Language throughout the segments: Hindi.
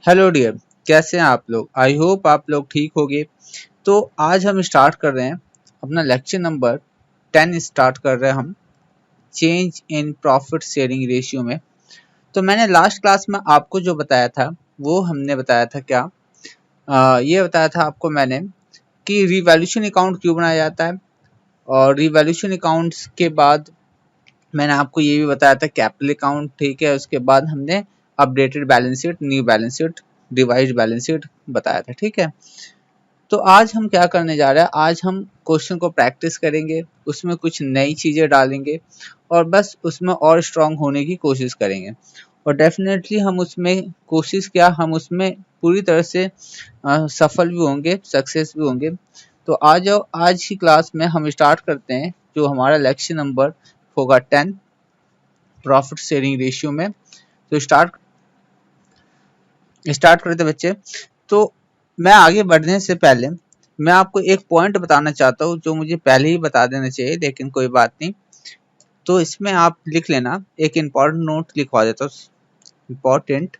हेलो डियर, कैसे हैं आप लोग। आई होप आप लोग ठीक होंगे। तो आज हम स्टार्ट कर रहे हैं अपना लेक्चर नंबर 10 स्टार्ट कर रहे हैं हम change in profit sharing ratio में। तो मैंने लास्ट क्लास में आपको जो बताया था वो हमने बताया था क्या, ये बताया था आपको मैंने कि रिवैल्यूएशन अकाउंट क्यों बनाया जाता है, और रिवैल्यूएशन अकाउंट्स के बाद मैंने आपको ये भी बताया था कैपिटल अकाउंट, ठीक है। उसके बाद हमने updated balance sheet, new balance sheet, revised balance sheet बताया था, ठीक है। तो आज हम क्या करने जा रहे हैं, आज हम क्वेश्चन को प्रैक्टिस करेंगे, उसमें कुछ नई चीज़ें डालेंगे और बस उसमें और स्ट्रांग होने की कोशिश करेंगे। और डेफिनेटली हम उसमें कोशिश क्या, हम उसमें पूरी तरह से सफल भी होंगे, सक्सेस भी होंगे। तो आ जाओ, आज की क्लास में हम स्टार्ट करते हैं जो हमारा लेक्चर नंबर होगा 10 प्रॉफिट शेयरिंग रेशियो में। तो स्टार्ट करते बच्चे। तो मैं आगे बढ़ने से पहले मैं आपको एक पॉइंट बताना चाहता हूँ जो मुझे पहले ही बता देना चाहिए, लेकिन कोई बात नहीं। तो इसमें आप लिख लेना, एक इम्पॉर्टेंट नोट लिखवा देता हूँ। Important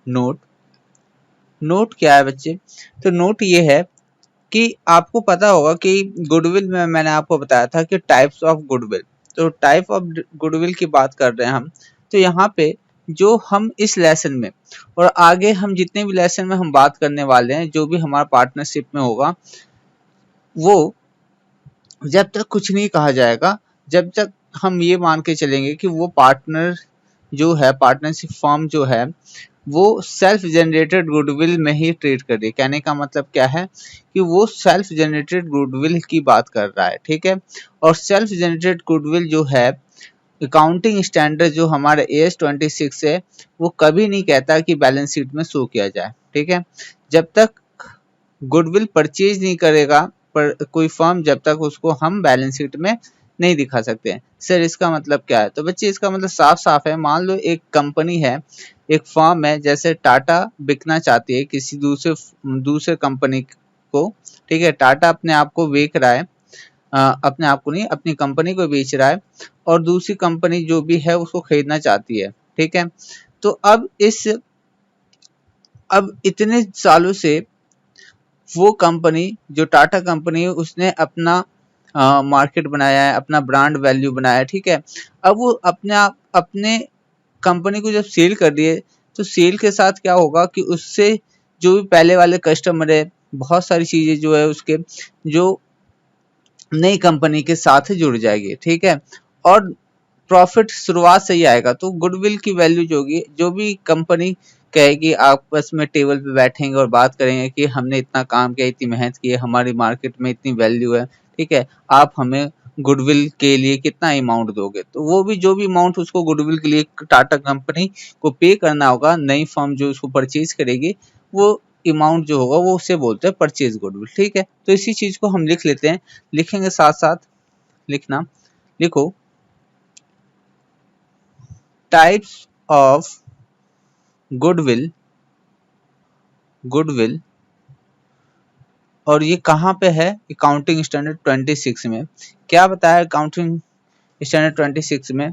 note. नोट क्या है बच्चे? तो नोट ये है कि आपको पता होगा कि गुडविल में मैंने आपको बताया था कि टाइप्स ऑफ गुडविल। तो टाइप ऑफ गुडविल की बात कर रहे हैं हम। तो यहाँ पे जो हम इस लेसन में और आगे हम जितने भी लेसन में हम बात करने वाले हैं, जो भी हमारा पार्टनरशिप में होगा, वो जब तक कुछ नहीं कहा जाएगा, जब तक हम ये मान के चलेंगे कि वो पार्टनर जो है, पार्टनरशिप फर्म जो है, वो सेल्फ जनरेटेड गुडविल में ही ट्रेड कर रही है। कहने का मतलब क्या है कि वो सेल्फ जनरेटेड गुडविल की बात कर रहा है, ठीक है। और सेल्फ जनरेटेड गुडविल जो है, अकाउंटिंग स्टैंडर्ड जो हमारे AS 26 है, वो कभी नहीं कहता कि बैलेंस शीट में शो किया जाए, ठीक है। जब तक गुडविल परचेज नहीं करेगा पर कोई फर्म, जब तक उसको हम बैलेंस शीट में नहीं दिखा सकते हैं। सर इसका मतलब क्या है? तो बच्चे इसका मतलब साफ साफ है। मान लो एक कंपनी है, एक फर्म है, जैसे टाटा बिकना चाहती है किसी दूसरे कंपनी को, ठीक है। टाटा अपने आप को बेच रहा है, अपने आप को नहीं, अपनी कंपनी को बेच रहा है, और दूसरी कंपनी जो भी है उसको खरीदना चाहती है, ठीक है। तो अब इतने सालों से वो कंपनी जो टाटा कंपनी है, उसने अपना मार्केट बनाया है, अपना ब्रांड वैल्यू बनाया है, ठीक है। अब वो अपने कंपनी को जब सेल कर दिए, तो सेल के साथ क्या होगा कि उससे जो भी पहले वाले कस्टमर है, बहुत सारी चीजें जो है उसके, जो नई कंपनी के साथ जुड़ जाएगी, ठीक है। और प्रॉफिट शुरुआत से ही आएगा। तो गुडविल की वैल्यू जो होगी, जो भी कंपनी कहेगी, आपस में टेबल पे बैठेंगे और बात करेंगे कि हमने इतना काम किया, इतनी मेहनत की है, हमारी मार्केट में इतनी वैल्यू है, ठीक है, आप हमें गुडविल के लिए कितना अमाउंट दोगे। तो वो भी जो भी अमाउंट उसको गुडविल के लिए टाटा कंपनी को पे करना होगा, नई फर्म जो उसको परचेज करेगी, वो अमाउंट जो होगा वो उससे बोलते हैं परचेज गुडविल, ठीक है। तो इसी चीज को हम लिख लेते हैं, लिखेंगे साथ साथ लिखना। लिखो, टाइप्स ऑफ गुडविल। गुडविल, और ये कहाँ पे है? अकाउंटिंग स्टैंडर्ड 26 में। क्या बताया अकाउंटिंग स्टैंडर्ड 26 में?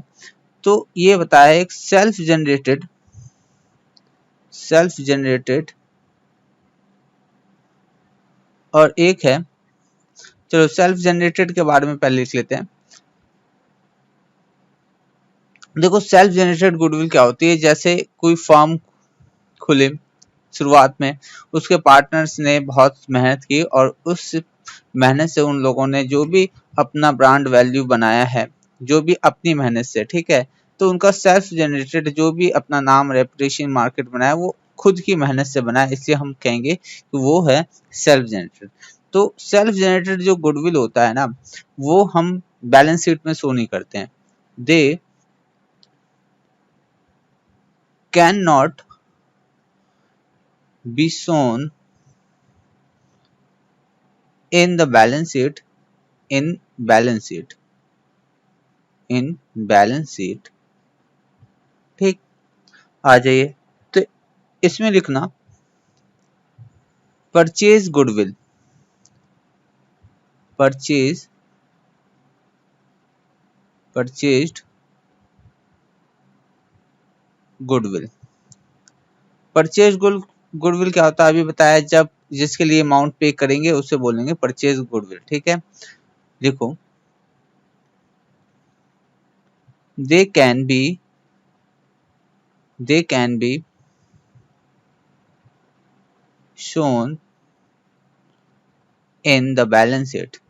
तो ये बताया एक सेल्फ जनरेटेड और एक है, चलो सेल्फ जनरेटेड के बारे में पहले लिख लेते हैं। देखो सेल्फ जनरेटेड गुडविल क्या होती है, जैसे कोई फर्म खुले शुरुआत में, उसके पार्टनर्स ने बहुत मेहनत की और उस मेहनत से उन लोगों ने जो भी अपना ब्रांड वैल्यू बनाया है, जो भी अपनी मेहनत से, ठीक है, तो उनका सेल्फ जनरेटेड जो भी अपना नाम, रेपुटेशन, मार्केट बनाया, वो खुद की मेहनत से बनाया, इसलिए हम कहेंगे कि वो है सेल्फ जनरेटेड। तो सेल्फ जनरेटेड जो गुडविल होता है ना, वो हम बैलेंस शीट में शो नहीं करते हैं। They can not be shown in the balance sheet, in balance sheet, in balance sheet, ठीक। आ जाइए, तो इसमें लिखना purchase goodwill, purchase purchased goodwill, purchase goodwill क्या होता है अभी बताया, जब जिसके लिए अमाउंट पे करेंगे उसे बोलेंगे परचेज गुडविल। ठीक है, देखो they can be shown in the balance sheet,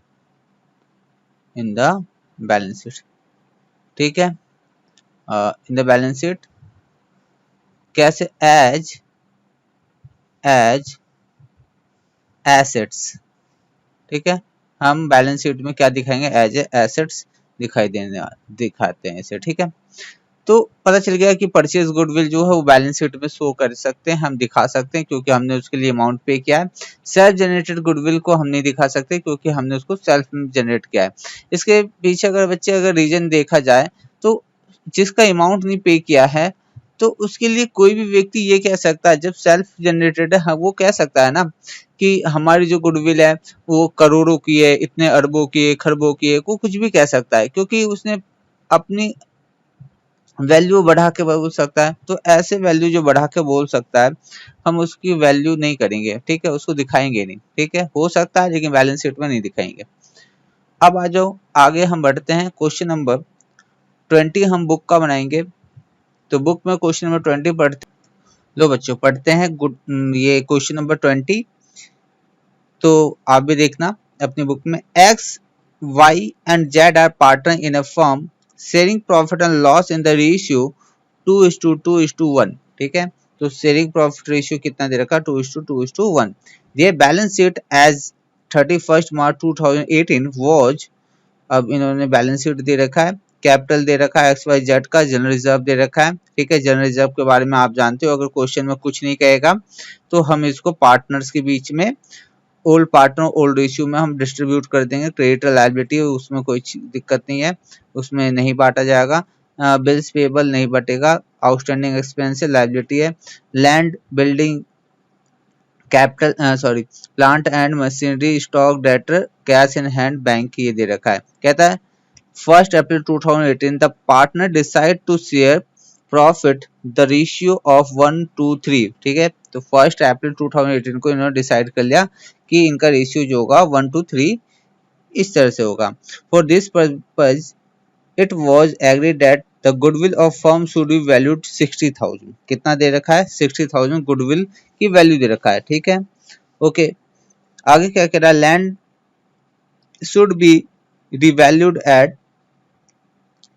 in the balance sheet। ठीक है, in the balance sheet कैसे, एज एसेट्स। ठीक है, हम बैलेंस शीट में क्या दिखाएंगे, एज एसेट्स दिखाते हैं इसे। ठीक है, तो पता चल गया कि परचेज गुडविल जो है वो बैलेंस शीट में शो कर सकते हैं, हम दिखा सकते हैं क्योंकि हमने उसके लिए अमाउंट पे किया है। सेल्फ जनरेटेड गुडविल को हम नहीं दिखा सकते क्योंकि हमने उसको सेल्फ जनरेट किया है। इसके पीछे अगर रीजन देखा जाए तो जिसका अमाउंट नहीं पे किया है तो उसके लिए कोई भी व्यक्ति ये कह सकता है, जब सेल्फ जनरेटेड है वो कह सकता है ना कि हमारी जो गुडविल है वो करोड़ों की है, इतने अरबों की है, खरबों की है, वो कुछ भी कह सकता है क्योंकि उसने अपनी वैल्यू बढ़ा के बोल सकता है। तो ऐसे वैल्यू जो बढ़ा के बोल सकता है हम उसकी वैल्यू नहीं करेंगे। ठीक है, उसको दिखाएंगे नहीं। ठीक है, हो सकता है लेकिन बैलेंस शीट में नहीं दिखाएंगे। अब आ जाओ आगे हम बढ़ते हैं, क्वेश्चन नंबर 20 हम बुक का बनाएंगे। तो बुक में क्वेश्चन नंबर 20 पढ़ते, लो बच्चों पढ़ते हैं ये क्वेश्चन नंबर 20। तो आप भी देखना अपनी बुक में, X Y and Z are partner in a firm sharing profit and loss in the ratio 2:2:1। ठीक है, तो शेयरिंग प्रॉफिट रेशियो कितना दे रखा, 2:2:1। ये balance sheet as 31 March 2018 was, अब इन्होंने बैलेंस शीट दे रखा है, कैपिटल दे रखा है एक्स वाई जेड का, जनरल रिजर्व दे रखा है। ठीक है, जनरल रिजर्व के बारे में आप जानते हो, अगर क्वेश्चन में कुछ नहीं कहेगा तो हम इसको पार्टनर्स के बीच में ओल्ड पार्टनर ओल्ड रेशियो में हम डिस्ट्रीब्यूट कर देंगे। क्रेडिटर लायबिलिटी उसमें कोई दिक्कत नहीं है, उसमें नहीं बांटा जाएगा। बिल्स पेबल नहीं बटेगा, आउटस्टैंडिंग एक्सपेंस लायबिलिटी है। Land building capital sorry plant and machinery stock debtor cash in hand bank ये दे रखा है। कहता है 1 April 2018 the partner decide to share profit the ratio of 1:3। ठीक है, तो 1 अप्रैल 2018 को इन्होंने डिसाइड कर लिया कि इनका रेशियो जो होगा 1:3 इस तरह से होगा। For this purpose it was agreed that the goodwill of firm should be valued 60,000। कितना दे रखा है, 60,000 गुडविल की वैल्यू दे रखा है। ठीक है, ओके आगे क्या कह रहा है, land should be revalued at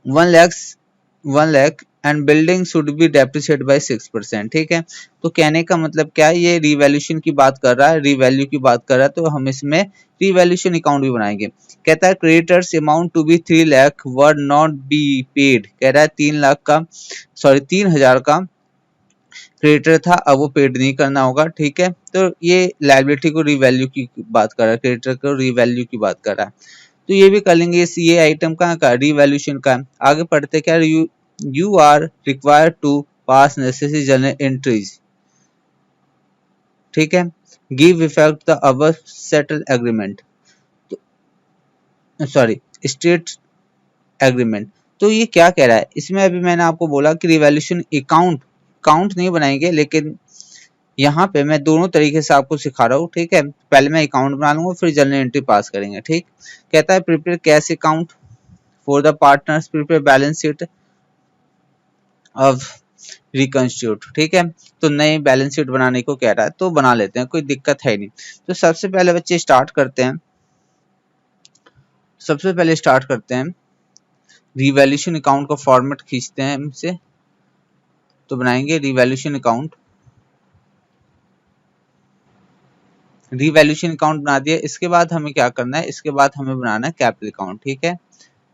1 lakh and building should be depreciate by 6%। ठीक है, तो कहने का मतलब क्या है, ये रिवैल्यूशन की बात कर रहा है, रिवैल्यू की बात कर रहा है, तो हम इसमें रिवैल्यूशन अकाउंट भी बनाएंगे। कहता है creditors amount to be 3 lakh were not be paid. कह रहा है 3,000 का क्रेडिटर था, अब वो पेड नहीं करना होगा। ठीक है, तो ये लायबिलिटी को रिवैल्यू की बात कर रहा है, क्रेडिटर को रिवैल्यू की बात कर रहा है। तो ये भी कर लेंगे, ये आइटम कहाँ का, रिवैल्यूशन का। आगे पढ़ते क्या, you are required to pass necessary journal entries. ठीक है, give effect the above settle agreement, sorry state agreement. तो ये क्या कह रहा है इसमें, अभी मैंने आपको बोला कि रिवैल्यूशन अकाउंट नहीं बनाएंगे, लेकिन यहाँ पे मैं दोनों तरीके से आपको सिखा रहा हूँ। ठीक है, पहले मैं अकाउंट बना लूंगा फिर जर्नल एंट्री पास करेंगे। ठीक, कहता है prepare cash account for the partners, prepare balance sheet of reconstitute. ठीक है, तो नए बैलेंस शीट बनाने को कह रहा है, तो बना लेते हैं, कोई दिक्कत है नहीं। तो सबसे पहले बच्चे स्टार्ट करते हैं, रिवैल्यूशन अकाउंट का फॉर्मेट खींचते हैं हमसे, तो बनाएंगे रिवैल्यूशन अकाउंट। रिवैल्यूशन अकाउंट बना दिया, इसके बाद हमें क्या करना है, इसके बाद हमें बनाना है कैपिटल अकाउंट। ठीक है,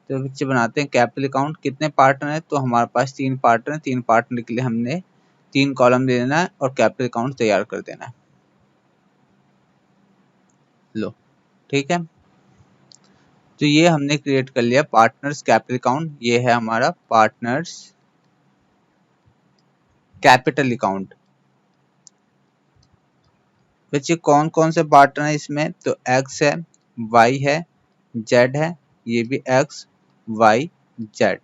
तो बच्चे बनाते हैं कैपिटल अकाउंट। कितने पार्टनर है, तो हमारे पास 3 पार्टनर है, 3 पार्टनर के लिए हमने 3 कॉलम दे देना है और कैपिटल अकाउंट तैयार कर देना है। लो, ठीक है, तो ये हमने क्रिएट कर लिया पार्टनर्स कैपिटल अकाउंट। ये है हमारा पार्टनर्स कैपिटल अकाउंट। बच्चे कौन कौन से पार्टनर है इसमें, तो एक्स है, वाई है, जेड है, ये भी एक्स वाई जेड।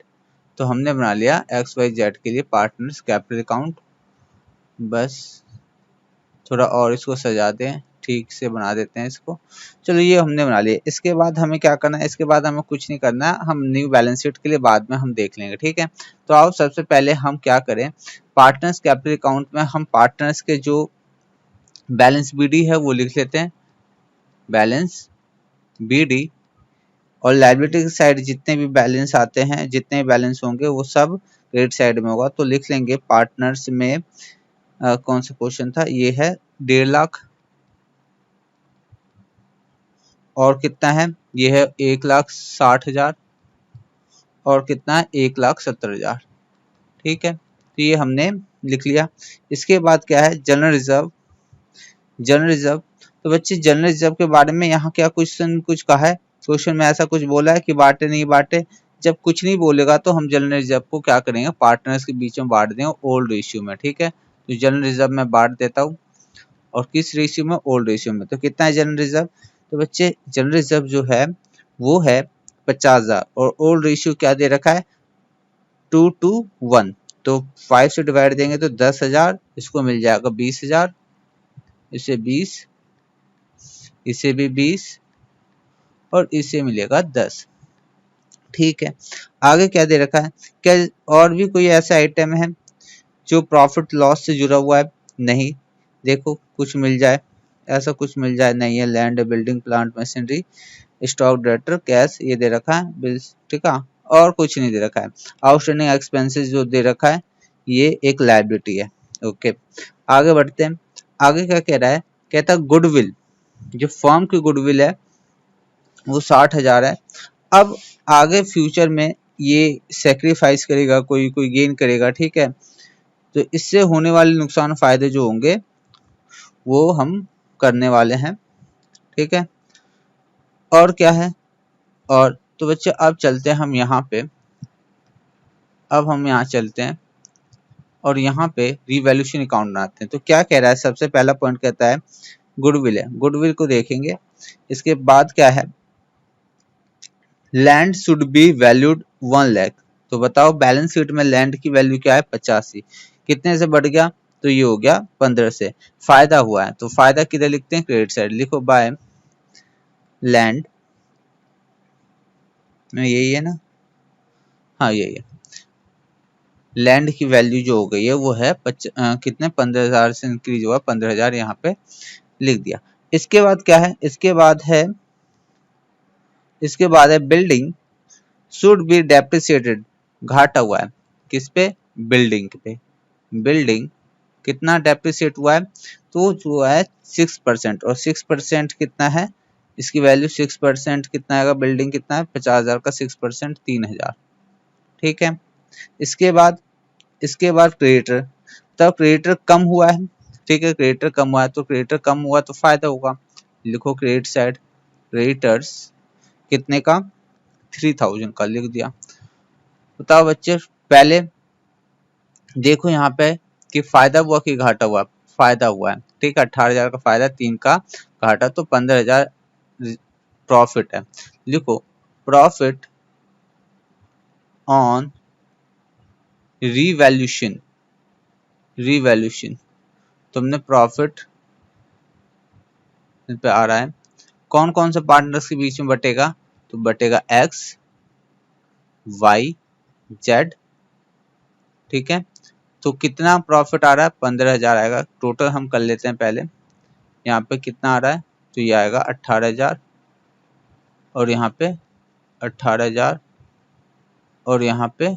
तो हमने बना लिया एक्स वाई जेड के लिए पार्टनर्स कैपिटल अकाउंट। बस थोड़ा और इसको सजा दें, ठीक से बना देते हैं इसको। चलो ये हमने बना लिया। इसके बाद हमें क्या करना है, इसके बाद हमें कुछ नहीं करना, हम न्यू बैलेंस शीट के लिए बाद में हम देख लेंगे, ठीक है। तो आओ सबसे पहले हम क्या करें, पार्टनर्स कैपिटल अकाउंट में हम पार्टनर्स के जो बैलेंस बीडी है वो लिख लेते हैं, बैलेंस बीडी। और लायबिलिटी की साइड जितने भी बैलेंस आते हैं, जितने भी बैलेंस होंगे वो सब क्रेडिट साइड में होगा। तो लिख लेंगे पार्टनर्स में कौन सा क्वेश्चन था, ये है 1.5 लाख। और कितना है, ये है 1,60,000। और कितना है, 1,70,000। ठीक है, तो ये हमने लिख लिया। इसके बाद क्या है, जनरल रिजर्व। जनरल रिजर्व, तो बच्चे जनरल रिजर्व के बारे में यहाँ क्या क्वेश्चन कुछ कहा है, क्वेश्चन में ऐसा कुछ बोला है कि बांटे नहीं बांटे। जब कुछ नहीं बोलेगा तो हम जनरल रिजर्व को क्या करेंगे, पार्टनर्स के बीच में बांट देंगे ओल्ड रेशियो में। ठीक है, तो जनरल रिजर्व में बांट देता हूँ, और किस रेशियो में, ओल्ड रेशियो में। तो कितना है जनरल रिजर्व, तो बच्चे जनरल रिजर्व जो है वो है 50,000, और ओल्ड रेशियो क्या दे रखा है, 2:1। तो 5 से डिवाइड देंगे तो 10,000, इसको मिल जाएगा 20,000, इसे 20, इसे भी 20, और इसे मिलेगा 10। ठीक है, आगे क्या दे रखा है, क्या और भी कोई ऐसा आइटम है जो प्रॉफिट लॉस से जुड़ा हुआ है, नहीं। देखो कुछ मिल जाए, ऐसा कुछ मिल जाए, नहीं है। Land, building, plant, machinery, stock, debtor, cash, ये दे रखा है, बिल्स। ठीक है, और कुछ नहीं दे रखा है। आउटस्टैंडिंग एक्सपेंसेस जो दे रखा है ये एक लायबिलिटी है। ओके, आगे बढ़ते हैं। आगे क्या कह रहा है, कहता है गुडविल, जो फर्म की गुडविल है वो 60,000 है। अब आगे फ्यूचर में ये सेक्रीफाइस करेगा, कोई कोई गेन करेगा। ठीक है, तो इससे होने वाले नुकसान फायदे जो होंगे वो हम करने वाले हैं। ठीक है, और क्या है, और तो बच्चे अब चलते हैं हम यहाँ पे, अब हम यहाँ चलते हैं और यहाँ पे रिवैल्यूएशन अकाउंट बनाते हैं। तो क्या कह रहा है, सबसे पहला पॉइंट कहता है गुडविल है, गुडविल को देखेंगे। इसके बाद क्या है, land should be valued 1 lakh. तो बताओ बैलेंस शीट में लैंड की वैल्यू क्या है, 85। कितने से बढ़ गया, तो ये हो गया 15 से। फायदा हुआ है, तो फायदा किधर लिखते हैं, क्रेडिट साइड लिखो, बाय लैंड, यही है ना, हाँ यही है। लैंड की वैल्यू जो हो गई है वो है कितने, 15,000 से इंक्रीज हुआ, 15,000 यहाँ पे लिख दिया। इसके बाद क्या है, इसके बाद है बिल्डिंग शुड बी डेप्रिसिएटेड, घाटा हुआ है किस पे, बिल्डिंग पे। बिल्डिंग कितना डेप्रिसिएट हुआ है, तो जो है 6%, और 6% कितना है, इसकी वैल्यू 6% कितना आएगा, बिल्डिंग कितना है 50,000 का 6% 3,000। ठीक है, इसके बाद क्रेडिटर, तब क्रेडिटर कम हुआ है। ठीक है, क्रेडिटर कम हुआ है, तो क्रेडिटर कम हुआ तो फायदा होगा, लिखो क्रेडिट साइड, क्रेडिटर्स कितने का, 3,000 का लिख दिया। बताओ बच्चे, पहले देखो यहाँ पे कि फायदा हुआ कि घाटा हुआ, फायदा हुआ है। ठीक है, 18,000 का फायदा, 3 का घाटा, तो 15,000 प्रॉफिट है। लिखो प्रॉफिट ऑन रिवैल्यूएशन, रिवैल्यूएशन, तुमने प्रॉफिट पे आ रहा है, कौन कौन से पार्टनर्स के बीच में बटेगा, तो बटेगा एक्स, वाई, जेड। ठीक है, तो कितना प्रॉफिट आ रहा है, 15,000 आएगा। टोटल हम कर लेते हैं पहले, यहाँ पे कितना आ रहा है, तो ये आएगा 18,000, और यहाँ पे 18,000, और यहाँ पे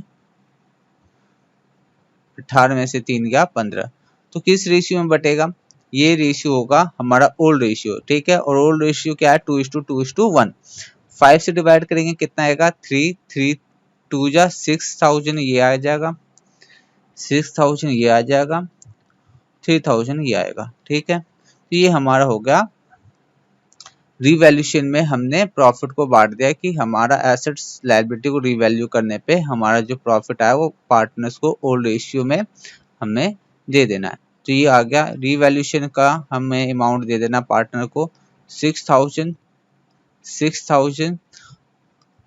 18 में से 3 गया 15। तो किस रेशियो में बटेगा, ये रेशियो होगा हमारा ओल्ड रेशियो। ठीक है, और ओल्ड रेशियो क्या है, 2:2:1। 5 से डिवाइड करेंगे कितना आएगा, 3, 3 2 जा 6,000, ये आ जाएगा 6,000, ये आ जाएगा 3,000, ये आएगा। ठीक है, तो ये हमारा हो गया रिवैल्यूएशन में हमने प्रॉफिट को बांट दिया कि हमारा एसेट्स लायबिलिटी को रिवैल्यू करने पे हमारा जो प्रॉफिट आया वो पार्टनर्स को ओल्ड रेशियो में हमें दे देना है। तो ये आ गया रिवैल्यूएशन का, हमें अमाउंट दे देना पार्टनर को 6,000, 6,000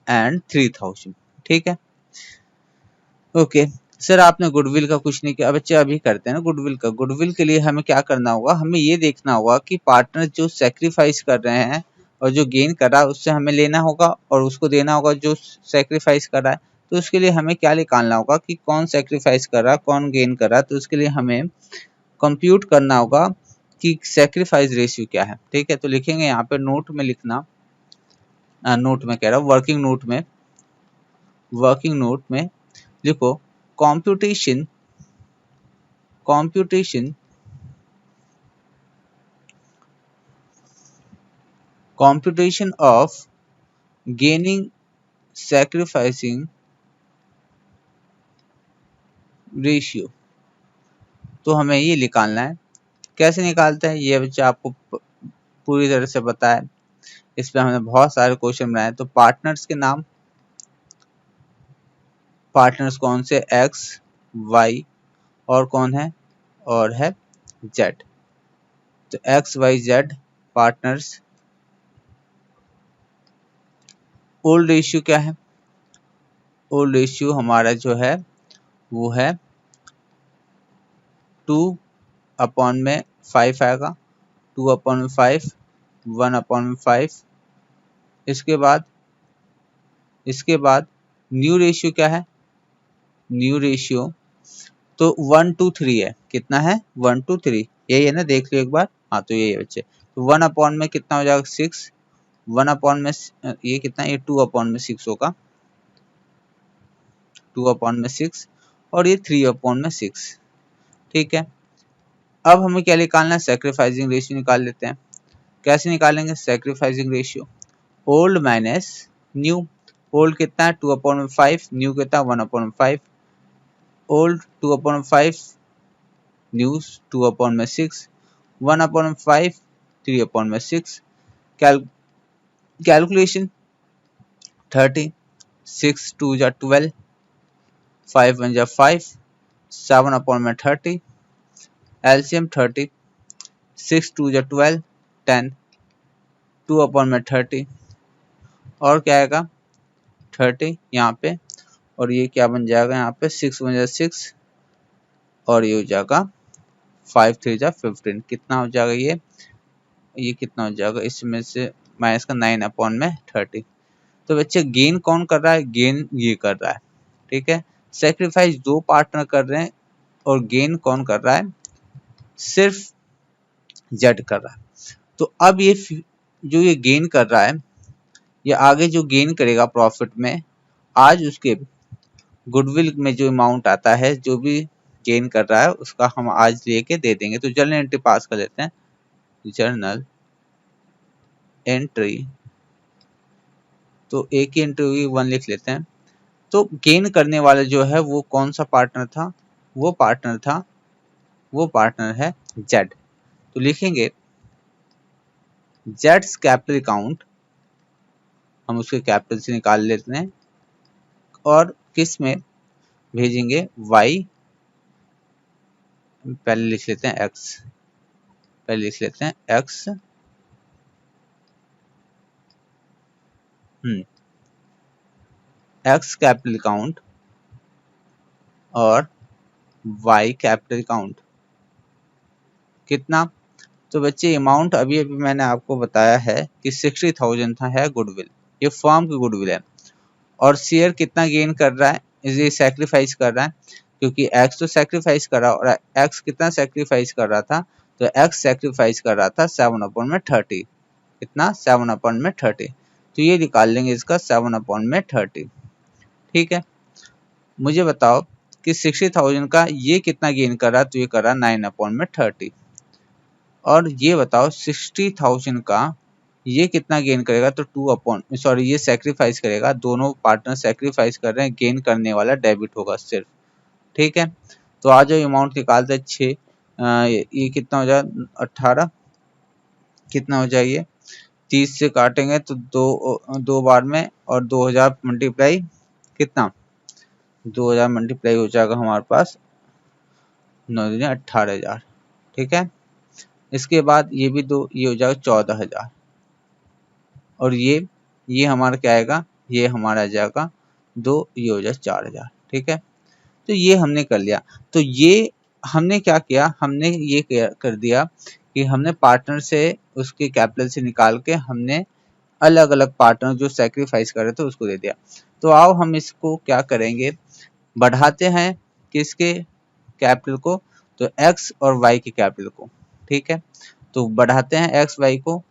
एंड 3,000। ठीक है, ओके। सर आपने गुडविल का कुछ नहीं किया, बच्चे अभी करते हैं ना गुडविल का। गुडविल के लिए हमें क्या करना होगा, हमें ये देखना होगा कि पार्टनर जो सेक्रीफाइस कर रहे हैं और जो गेन कर रहा है उससे हमें लेना होगा और उसको देना होगा जो सेक्रीफाइस कर रहा है। तो उसके लिए हमें क्या निकालना होगा कि कौन सेक्रीफाइस कर रहा है कौन गेन कर रहा है। तो उसके लिए हमें कंप्यूट करना होगा कि सेक्रीफाइस रेशियो क्या है। ठीक है, तो लिखेंगे यहाँ पे नोट में लिखना, नोट में कह रहा हूँ वर्किंग नोट में लिखो computation of gaining sacrificing ratio. तो हमें ये निकालना है। कैसे निकालते हैं ये बच्चा आपको पूरी तरह से पता है, इस पे हमने बहुत सारे क्वेश्चन बनाए। तो पार्टनर्स के नाम, पार्टनर्स कौन से, एक्स वाई और कौन है, और है जेड। तो X Y Z partners. Old ratio क्या है, ओल्ड रेशियो हमारा जो है वो है 2/5 आएगा, 2/5, 1/5। इसके बाद न्यू रेशियो क्या है, न्यू रेशियो तो 1:3 है। कितना है, 1:3, यही है ना, देख लो एक बार। हाँ तो यही है बच्चे। तो 1 में कितना हो जाएगा, 6। 1 में ये कितना, ये 2/6 होगा, 2/6 और ये 3/6। ठीक है, अब हमें क्या निकालना है, सेक्रीफाइसिंग रेशियो निकाल लेते हैं। कैसे निकालेंगे sacrificing ratio, old minus new. Old कितना है 2/5, न्यू कितना 1/5। Old 2/5, new 2/6, 1/5 3/6। कैलकुलेशन 30, 6 2 जा 12, 5 1 जा 5, 7/30। एलसीएम 30, 6 2 जा 12, 10, 2/30 और क्या आएगा 30 यहाँ पे, और ये क्या बन जाएगा यहाँ पे 6 1 जा 6 और ये हो जाएगा 5 3 जा 15। कितना हो जाएगा ये कितना हो जाएगा, इसमें से माइनस का 9/30। तो बच्चे गेन कौन कर रहा है, गेन ये कर रहा है। ठीक है, सेक्रीफाइस दो पार्टनर कर रहे हैं और गेन कौन कर रहा है, सिर्फ जेड कर रहा है। तो अब ये जो ये गेन कर रहा है, ये आगे जो गेन करेगा प्रॉफिट में, आज उसके गुडविल में जो अमाउंट आता है, जो भी गेन कर रहा है उसका हम आज लेके दे देंगे। तो जर्नल एंट्री पास कर लेते हैं, जर्नल एंट्री, तो एक ही एंट्री हुई 1 लिख लेते हैं। तो गेन करने वाला जो है वो कौन सा पार्टनर था, वो पार्टनर है जेड। तो लिखेंगे जेड्स कैपिटल अकाउंट, हम उसके कैपिटल से निकाल लेते हैं और किस में भेजेंगे, वाई, पहले लिख लेते हैं एक्स, एक्स कैपिटल अकाउंट और वाई कैपिटल अकाउंट। कितना, तो बच्चे अमाउंट अभी अभी मैंने आपको बताया है कि 60,000 था, है गुडविल, ये फर्म की गुडविल है। और शेयर कितना गेन कर रहा है, ये सैक्रिफाइस कर रहा है, क्योंकि एक्स तो सैक्रिफाइस कर रहा है, और एक्स कितना सैक्रिफाइस कर रहा था, तो एक्स सैक्रिफाइस कर रहा था 7/30। कितना, 7/30। तो ये निकाल लेंगे इसका 7/30। ठीक है, मुझे बताओ कि 60,000 का ये कितना गेन कर रहा है, तो ये कर रहा है 9/30। और ये बताओ 60,000 का ये कितना गेन करेगा, तो ये सैक्रिफाइस करेगा, दोनों पार्टनर सैक्रिफाइस कर रहे हैं, गेन करने वाला डेबिट होगा सिर्फ। ठीक है, तो आज जो अमाउंट निकालते हैं 6, ये कितना हो जाए 18, कितना हो जाए 30 से काटेंगे तो दो बार में, और 2000 मल्टीप्लाई कितना, 2000 मल्टीप्लाई हो जाएगा हमारे पास 18,000। ठीक है, इसके बाद ये भी दो, ये हो जाएगा 14,000, और ये हमारा क्या आएगा, ये हमारा आ जाएगा 2, ये हो जाए 4,000। ठीक है, तो ये हमने कर लिया। तो ये हमने क्या किया, हमने ये कर दिया कि हमने पार्टनर से उसके कैपिटल से निकाल के हमने अलग अलग पार्टनर जो सेक्रीफाइस कर रहे थे उसको दे दिया। तो आओ हम इसको क्या करेंगे, बढ़ाते हैं किसके कैपिटल को, तो x और y के कैपिटल को। ठीक है, तो बढ़ाते हैं x y को,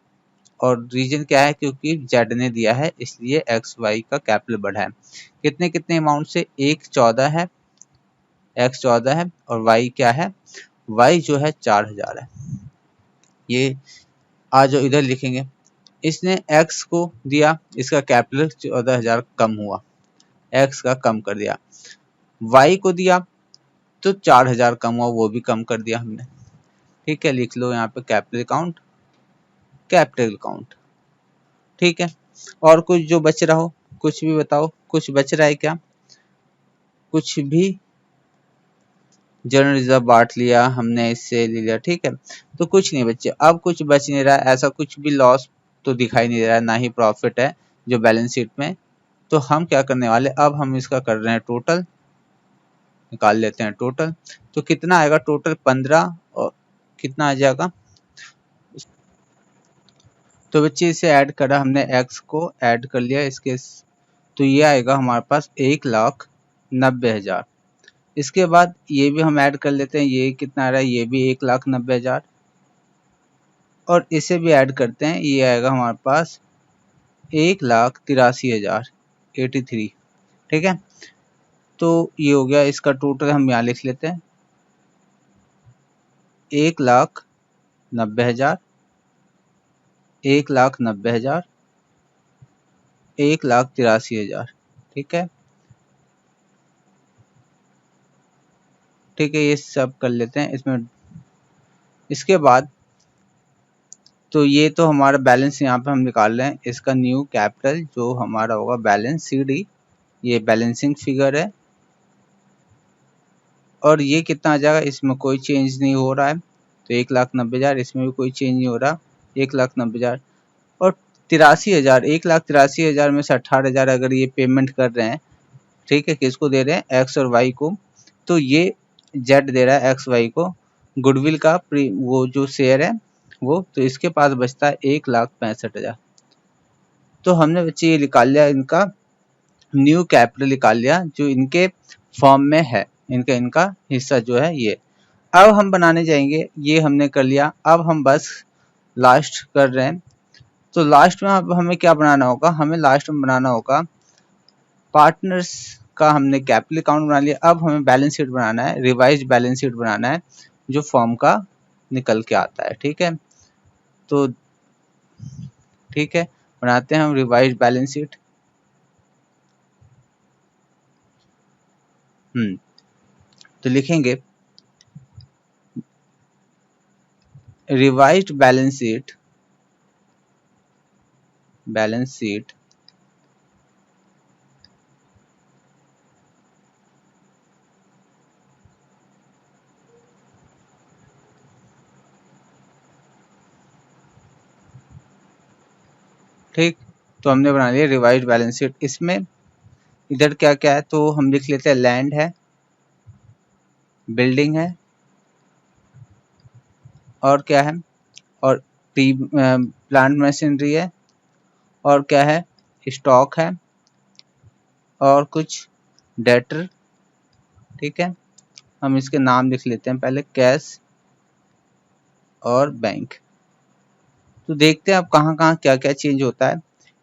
और रीजन क्या है, क्योंकि z ने दिया है इसलिए x y का कैपिटल बढ़ा है। कितने कितने अमाउंट से, 1,14 है, x 14 है, और y क्या है, y जो है 4,000 है। ये आज जो इधर लिखेंगे, इसने x को दिया, इसका कैपिटल 14,000 कम हुआ, x का कम कर दिया। y को दिया तो 4,000 कम हुआ, वो भी कम कर दिया हमने। ठीक है, लिख लो यहाँ पे कैपिटल अकाउंट, कैपिटल अकाउंट। ठीक है, और कुछ जो बच रहा हो, कुछ भी बताओ, कुछ बच रहा है क्या, कुछ भी। जनरल रिजर्व बांट लिया हमने, इससे ले लिया। ठीक है, तो कुछ नहीं बच्चे, अब कुछ बच नहीं रहा है, ऐसा कुछ भी लॉस तो दिखाई नहीं दे रहा है, ना ही प्रॉफिट है जो बैलेंस शीट में। तो हम क्या करने वाले, अब हम इसका कर रहे हैं टोटल, निकाल लेते हैं टोटल। तो कितना आएगा टोटल, 15, और कितना आ जाएगा, तो बच्चे इसे ऐड करा हमने, x को ऐड कर लिया इसके, तो ये आएगा हमारे पास 1,90,000। इसके बाद ये भी हम ऐड कर लेते हैं, ये कितना आ रहा है, ये भी 1,90,000, और इसे भी ऐड करते हैं, ये आएगा हमारे पास 1,83,000, 83। ठीक है, तो ये हो गया इसका टोटल, हम यहाँ लिख लेते हैं 1,90,000, 1,90,000, 1,83,000। ठीक है, ठीक है, ये सब कर लेते हैं इसमें। इसके बाद तो ये तो हमारा बैलेंस यहाँ पे हम निकाल रहे हैं, इसका न्यू कैपिटल जो हमारा होगा बैलेंस CD, ये बैलेंसिंग फिगर है, और ये कितना आ जाएगा, इसमें कोई चेंज नहीं हो रहा है, तो 1,90,000, इसमें भी कोई चेंज नहीं हो रहा, 1,90,000, और 83,000, 1,83,000 में से 18,000 अगर ये पेमेंट कर रहे हैं, ठीक है, किसको दे रहे हैं, x और y को, तो ये z दे रहा है एक्स वाई को, गुडविल का वो जो शेयर है वो, तो इसके पास बचता है 1,65,000। तो हमने बच्चे ये निकाल लिया, इनका न्यू कैपिटल निकाल लिया जो इनके फॉर्म में है, इनका हिस्सा जो है ये। अब हम बनाने जाएंगे, ये हमने कर लिया, अब हम बस लास्ट कर रहे हैं। तो लास्ट में अब हमें क्या बनाना होगा, हमें लास्ट में बनाना होगा पार्टनर्स का, हमने कैपिटल अकाउंट बना लिया, अब हमें बैलेंस शीट बनाना है, रिवाइज्ड बैलेंस शीट बनाना है जो फॉर्म का निकल के आता है। ठीक है, तो ठीक है, बनाते हैं हम रिवाइज्ड बैलेंस शीट। तो लिखेंगे revised balance sheet, balance sheet ठीक, तो हमने बना लिया रिवाइज्ड बैलेंस शीट। इसमें इधर क्या क्या है, तो हम लिख लेते हैं लैंड है, बिल्डिंग है, और क्या है, और प्लांट मशीनरी है, और क्या है, स्टॉक है, और कुछ डेटर। ठीक है, हम इसके नाम लिख लेते हैं पहले, कैश और बैंक। तो देखते हैं अब कहाँ कहाँ क्या क्या चेंज होता है।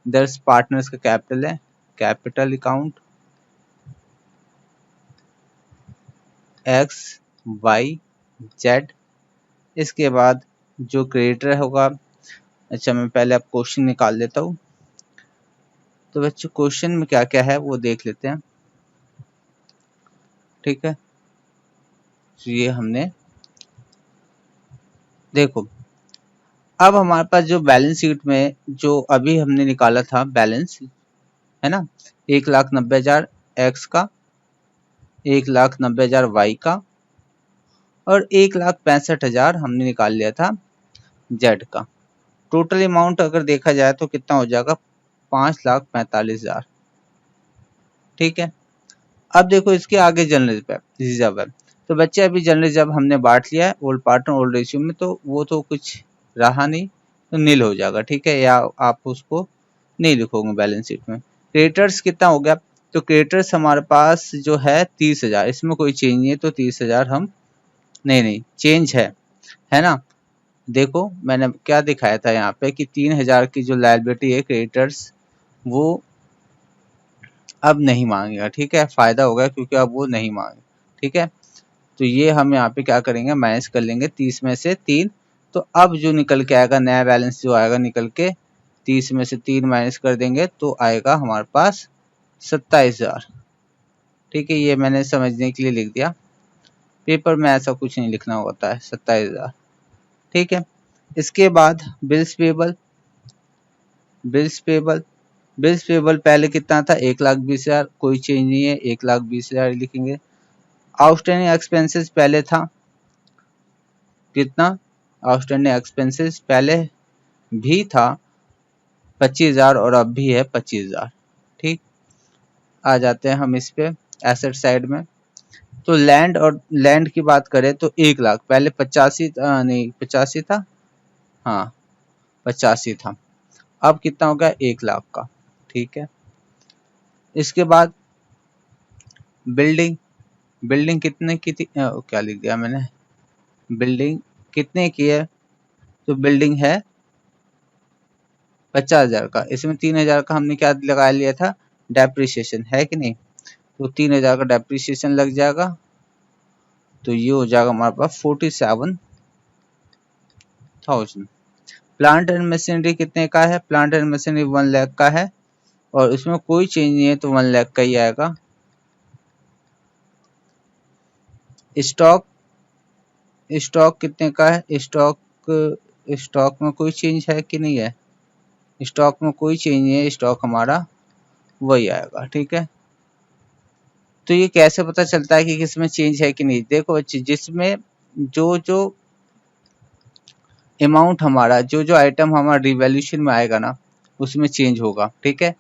इधर पार्टनर्स का कैपिटल है, capital account X Y Z. इसके बाद जो क्रेडिटर होगा, अच्छा मैं पहले अब क्वेश्चन निकाल देता हूँ। तो बच्चों क्वेश्चन में क्या क्या है वो देख लेते हैं। ठीक है, तो ये हमने देखो, अब हमारे पास जो बैलेंस शीट में जो अभी हमने निकाला था बैलेंस, है ना, 1,90,000 एक्स का, 1,90,000 वाई का, और 1,65,000 हमने निकाल लिया था जेड का। टोटल अमाउंट अगर देखा जाए तो कितना हो जाएगा, 5,45,000। ठीक है, अब देखो इसके आगे जनरल रिजर्व है। तो बच्चे अभी जनरल रिजर्व हमने बांट लिया है ओल्ड पार्ट और ओल्ड रेशियो में, तो वो तो कुछ रहा नहीं, तो नील हो जाएगा, ठीक है, या आप उसको नहीं लिखोगे बैलेंस शीट में। क्रेडिटर्स कितना हो गया, तो क्रेडिटर्स हमारे पास जो है 30,000, इसमें कोई चेंज नहीं है, तो 30,000 हम नहीं चेंज है ना। देखो मैंने क्या दिखाया था यहाँ पे कि 3,000 की जो लायबिलिटी है क्रेडिटर्स, वो अब नहीं मांगेगा, ठीक है, फायदा होगा क्योंकि अब वो नहीं मांगे, ठीक है। तो ये हम यहाँ पे क्या करेंगे, माइनस कर लेंगे 30 में से 3, तो अब जो निकल के आएगा नया बैलेंस जो आएगा निकल के, 30 में से 3 माइनस कर देंगे तो आएगा हमारे पास 27,000, ठीक है। ये मैंने समझने के लिए लिख दिया, पेपर में ऐसा कुछ नहीं लिखना होता है, 27,000, ठीक है। इसके बाद bills payable, bills payable, bills payable पहले कितना था, 1,20,000, कोई चेंज नहीं है, 1,20,000 लिखेंगे। आउटस्टैंडिंग एक्सपेंसेस पहले था कितना, आउटस्टैंडिंग एक्सपेंसेस पहले भी था 25,000 और अब भी है 25,000, ठीक। आ जाते हैं हम इस पे एसेट साइड में। तो लैंड, और लैंड की बात करें तो 1,00,000, पहले 85 नहीं 85 था, हाँ 85 था, अब कितना हो गया 1,00,000 का, ठीक है। इसके बाद बिल्डिंग, बिल्डिंग कितने की थी, क्या लिख दिया मैंने, बिल्डिंग कितने की है, तो बिल्डिंग है 50,000 का, इसमें 3,000 का हमने क्या लगा लिया था, डेप्रिसिएशन, है कि नहीं, तो 3,000 का डेप्रिसिएशन लग जाएगा, तो ये हो जाएगा हमारे पास 47,000। प्लांट एंड मशीनरी कितने का है, प्लांट एंड मशीनरी 1,00,000 का है, और इसमें कोई चेंज नहीं है तो 1,00,000 का ही आएगा। स्टॉक, स्टॉक कितने का है, स्टॉक, स्टॉक में कोई चेंज है कि नहीं है, स्टॉक में कोई चेंज नहीं है, स्टॉक हमारा वही आएगा, ठीक है। तो ये कैसे पता चलता है कि किसमें चेंज है कि नहीं, देखो बच्चे जिसमें जो जो अमाउंट हमारा, जो जो आइटम हमारा रिवैल्यूएशन में आएगा ना उसमें चेंज होगा, ठीक है,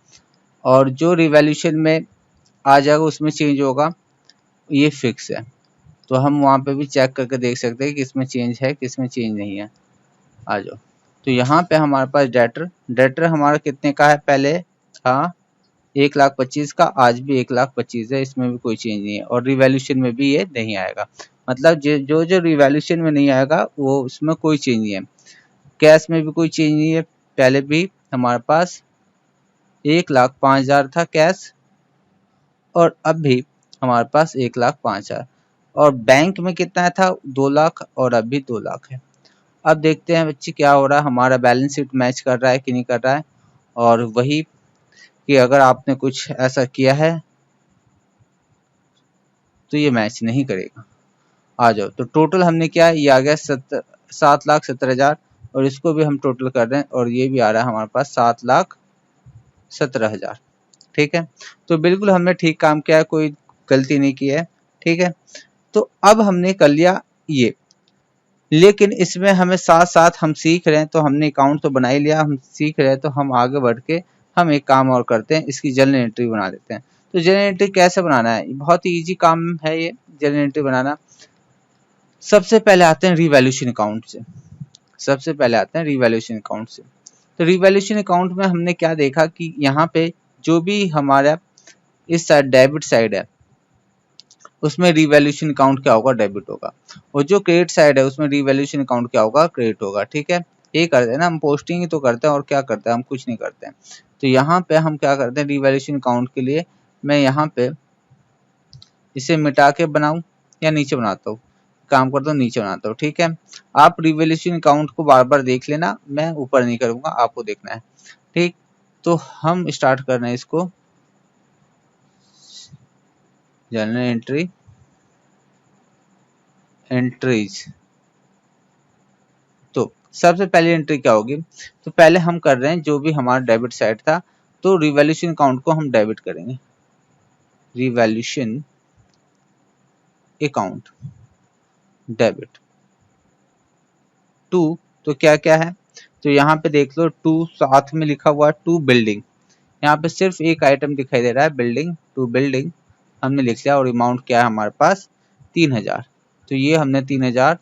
और जो रिवैल्यूएशन में आ जाएगा उसमें चेंज होगा, ये फिक्स है। तो हम वहाँ पे भी चेक करके देख सकते हैं कि किसमें चेंज है किसमें चेंज नहीं है। आ जाओ, तो यहाँ पे हमारे पास डेटर, डेटर हमारा कितने का है, पहले था 1,25,000 का, आज भी 1,25,000 है, इसमें भी कोई चेंज नहीं है, और रिवैल्यूएशन में भी ये नहीं आएगा, मतलब जो जो रिवैल्यूएशन में नहीं आएगा वो उसमें कोई चेंज नहीं है। कैश में भी कोई चेंज नहीं है, पहले भी हमारे पास 1,05,000 था कैश, और अब भी हमारे पास 1,05,000, और बैंक में कितना था 2,00,000, और अब भी 2,00,000 है। अब देखते हैं बच्चे क्या हो रहा है, हमारा बैलेंस शीट मैच कर रहा है कि नहीं कर रहा है, और वही कि अगर आपने कुछ ऐसा किया है तो ये मैच नहीं करेगा। आ जाओ, तो टोटल हमने क्या, ये आ गया 7,70,000, और इसको भी हम टोटल कर रहे हैं, और ये भी आ रहा है हमारे पास 7,17,000, ठीक है। तो बिल्कुल हमने ठीक काम किया है, कोई गलती नहीं की है, ठीक है। तो अब हमने कर लिया ये, लेकिन इसमें हमें साथ साथ हम सीख रहे हैं, तो हमने अकाउंट तो बना ही लिया, हम सीख रहे हैं तो हम आगे बढ़ के हम एक काम और करते हैं, इसकी जर्नल एंट्री बना लेते हैं। तो जर्नल एंट्री कैसे बनाना है, बहुत ही ईजी काम है ये जर्नल एंट्री बनाना। सबसे पहले आते हैं रिवैल्यूएशन अकाउंट से, सबसे पहले आते हैं रिवैल्यूएशन अकाउंट से। तो रिवैल्यूएशन अकाउंट में हमने क्या देखा कि यहाँ पे जो भी हमारा इस साइड डेबिट साइड है उसमें रिवैल्यूएशन अकाउंट क्या होगा, डेबिट होगा, और जो क्रेडिट साइड है उसमें रिवैल्यूएशन अकाउंट क्या होगा, क्रेडिट होगा, ठीक है। ये करते हैं ना हम, पोस्टिंग ही तो करते हैं, और क्या करते हैं हम, कुछ नहीं करते हैं। तो यहाँ पे हम क्या करते हैं, रिवैल्यूएशन अकाउंट के लिए मैं यहाँ पे इसे मिटा के बनाऊं या नीचे बनाता हूँ, काम करता हूँ नीचे बनाता हूँ, ठीक है। आप रिवैल्यूएशन अकाउंट को बार बार देख लेना, मैं ऊपर नहीं करूंगा, आपको देखना है, ठीक। तो हम स्टार्ट कर रहे हैं इसको, जर्नल एंट्री, एंट्रीज। तो सबसे पहली एंट्री क्या होगी, तो पहले हम कर रहे हैं जो भी हमारा डेबिट साइड था, तो रिवैल्यूएशन अकाउंट को हम डेबिट करेंगे, रिवैल्यूएशन अकाउंट डेबिट टू, तो क्या क्या है, तो यहाँ पे देख लो टू साथ में लिखा हुआ है, टू बिल्डिंग, यहाँ पे सिर्फ एक आइटम दिखाई दे रहा है बिल्डिंग, टू बिल्डिंग, हमने लिख लिया, और अमाउंट क्या है हमारे पास 3000। तो ये हमने 3000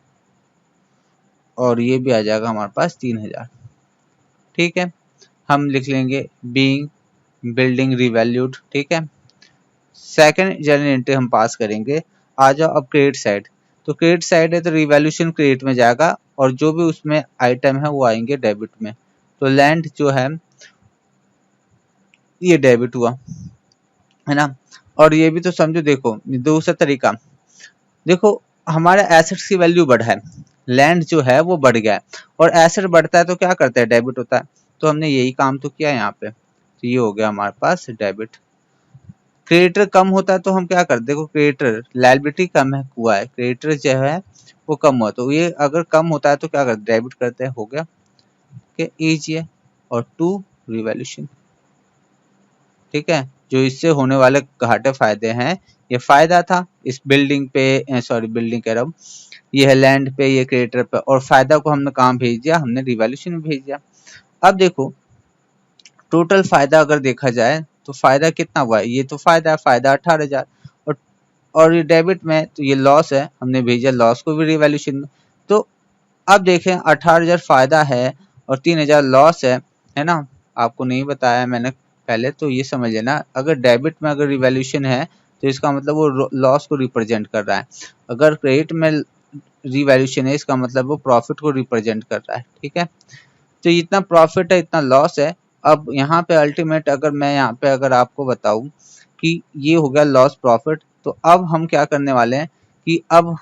और ये भी आ जाएगा हमारे पास 3000। ठीक है, हम लिख लेंगे बीइंग बिल्डिंग रिवैल्यूड। ठीक है, सेकंड जर्नल एंट्री हम पास करेंगे। आ जाओ अब क्रेडिट साइड। तो क्रेडिट साइड है तो रिवैल्यूएशन क्रेडिट में जाएगा और जो भी उसमें आइटम है वो आएंगे डेबिट में। तो लैंड जो है ये डेबिट हुआ, है ना। और ये भी तो समझो, देखो दूसरा तरीका, देखो हमारे एसेट्स की वैल्यू बढ़ा है, लैंड जो है वो बढ़ गया है, और एसेट बढ़ता है तो क्या करता है, डेबिट होता है। तो हमने यही काम तो किया यहाँ पे, तो ये हो गया हमारे पास डेबिट। क्रेडिटर कम होता है तो हम क्या करते, देखो क्रेडिटर लायबिलिटी कम है हुआ है, क्रेडिटर जो है वो कम हुआ, तो ये अगर कम होता है तो क्या करते, डेबिट करते हैं, हो गया कि ईजी है। और टू रिवैल्यूएशन। ठीक है, जो इससे होने वाले घाटे फायदे हैं, ये फायदा था इस बिल्डिंग पे, सॉरी बिल्डिंग कह रहा हूँ, ये है लैंड पे, ये क्रेडिटर पे, और फायदा को हमने कहाँ भेज दिया, हमने रिवैल्यूएशन में भेज दिया। अब देखो टोटल फायदा अगर देखा जाए तो फायदा कितना हुआ है, ये तो फायदा है, फायदा 18,000, और ये डेबिट में तो ये लॉस है, हमने भेजा लॉस को भी रिवैल्यूएशन में। तो अब देखें 18,000 फायदा है और 3,000 लॉस है ना। आपको नहीं बताया मैंने पहले, तो ये समझ लेना, अगर डेबिट में अगर रिवैल्यूएशन है तो इसका मतलब वो लॉस को रिप्रेजेंट कर रहा है, अगर क्रेडिट में रिवैल्यूएशन है इसका मतलब वो प्रॉफिट को रिप्रेजेंट कर रहा है। ठीक है, तो इतना प्रॉफिट है इतना लॉस है। अब यहाँ पे अल्टीमेट अगर मैं यहाँ पे अगर आपको बताऊं कि ये हो गया लॉस प्रॉफिट, तो अब हम क्या करने वाले हैं कि अब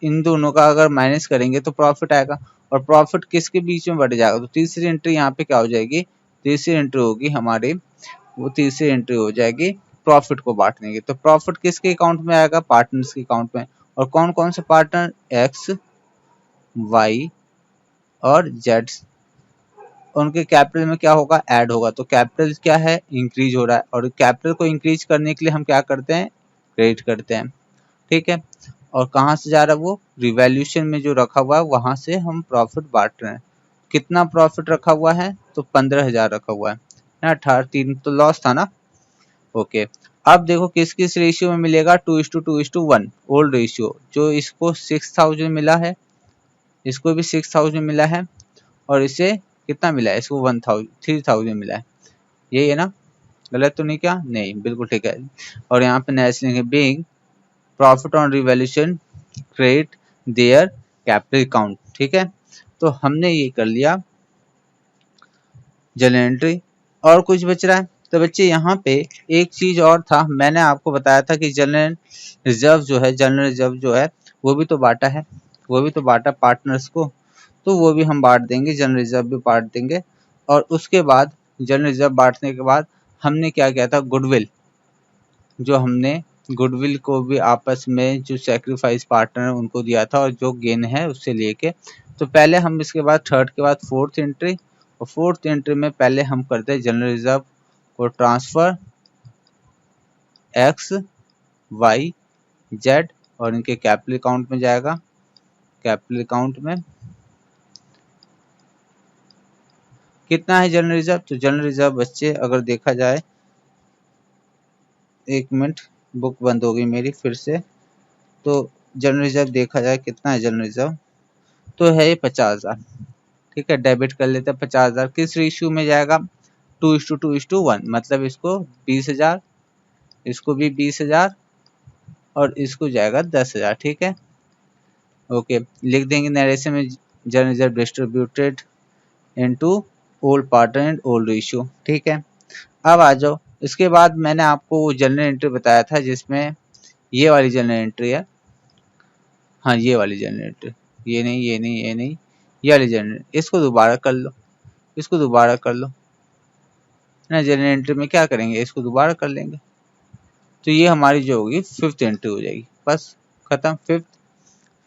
इन दोनों का अगर माइनस करेंगे तो प्रॉफिट आएगा, और प्रॉफिट किसके बीच में बढ़ जाएगा, तो तीसरी एंट्री यहाँ पे क्या हो जाएगी, तीसरी एंट्री होगी हमारी, वो तीसरी एंट्री हो जाएगी प्रॉफिट को बांटने की। तो प्रॉफिट किसके अकाउंट में आएगा, पार्टनर्स के अकाउंट में। और कौन कौन से पार्टनर, एक्स, वाई और जेड, उनके कैपिटल में क्या होगा, ऐड होगा। तो कैपिटल क्या है, इंक्रीज हो रहा है, और कैपिटल को इंक्रीज करने के लिए हम क्या करते हैं, क्रेडिट करते हैं। ठीक है, और कहाँ से जा रहा है वो, रिवैल्यूएशन में जो रखा हुआ है वहां से हम प्रॉफिट बांट रहे हैं। कितना प्रॉफिट रखा हुआ है, तो 15,000 रखा हुआ है ना, 18,3 तो लॉस था ना। ओके, अब देखो किस किस रेशियो में मिलेगा, 2:2:1 ओल्ड रेशियो, जो इसको 6,000 मिला है, इसको भी 6,000 मिला है, और इसे कितना मिला है, इसको 3,000 मिला है। यही है ना, गलत तो नहीं क्या, नहीं बिल्कुल ठीक है। और यहाँ पे नेक्स्ट लिखेंगे being profit on revaluation credit their capital account. ठीक है, तो हमने ये कर लिया जर्नल एंट्री। और कुछ बच रहा है, तो बच्चे यहाँ पे एक चीज और था, मैंने आपको बताया था कि जनरल रिजर्व जो है, जनरल रिजर्व जो है वो भी तो बांटा है, वो भी तो बांटा पार्टनर्स को, तो वो भी हम बांट देंगे, जनरल रिजर्व भी बांट देंगे। और उसके बाद जनरल रिजर्व बांटने के बाद हमने क्या किया था, गुडविल, जो हमने गुडविल को भी आपस में जो सेक्रीफाइस पार्टनर है उनको दिया था, और जो गेन है उससे लेके, तो पहले हम इसके बाद थर्ड के बाद फोर्थ एंट्री, और फोर्थ एंट्री में पहले हम करते हैं जनरल रिजर्व को ट्रांसफर एक्स, वाई, जेड, और इनके कैपिटल अकाउंट में जाएगा, कैपिटल अकाउंट में कितना है जनरल रिजर्व, तो जनरल रिजर्व बच्चे अगर देखा जाए, एक मिनट बुक बंद हो गई मेरी फिर से, तो जनरल रिजर्व देखा जाए कितना है जनरल रिजर्व, तो है 50,000। ठीक है, डेबिट कर लेते हैं 50,000, किस रेशियो में जाएगा, 2:2:1, मतलब इसको 20,000, इसको भी 20,000, और इसको जाएगा 10,000। ठीक है, ओके, लिख देंगे नरेशन में general reserve distributed into old partner and old ratio. ठीक है, अब आ जाओ, इसके बाद मैंने आपको वो जनरल एंट्री बताया था जिसमें ये वाली जनरल एंट्री है, हाँ ये वाली जनरल एंट्री, ये नहीं ये नहीं ये नहीं, ये वाली जनरल, इसको दोबारा कर लो, इसको दोबारा कर लो ना, जनरल एंट्री में क्या करेंगे, इसको दोबारा कर लेंगे, तो ये हमारी जो होगी फिफ्थ एंट्री हो जाएगी, बस खत्म।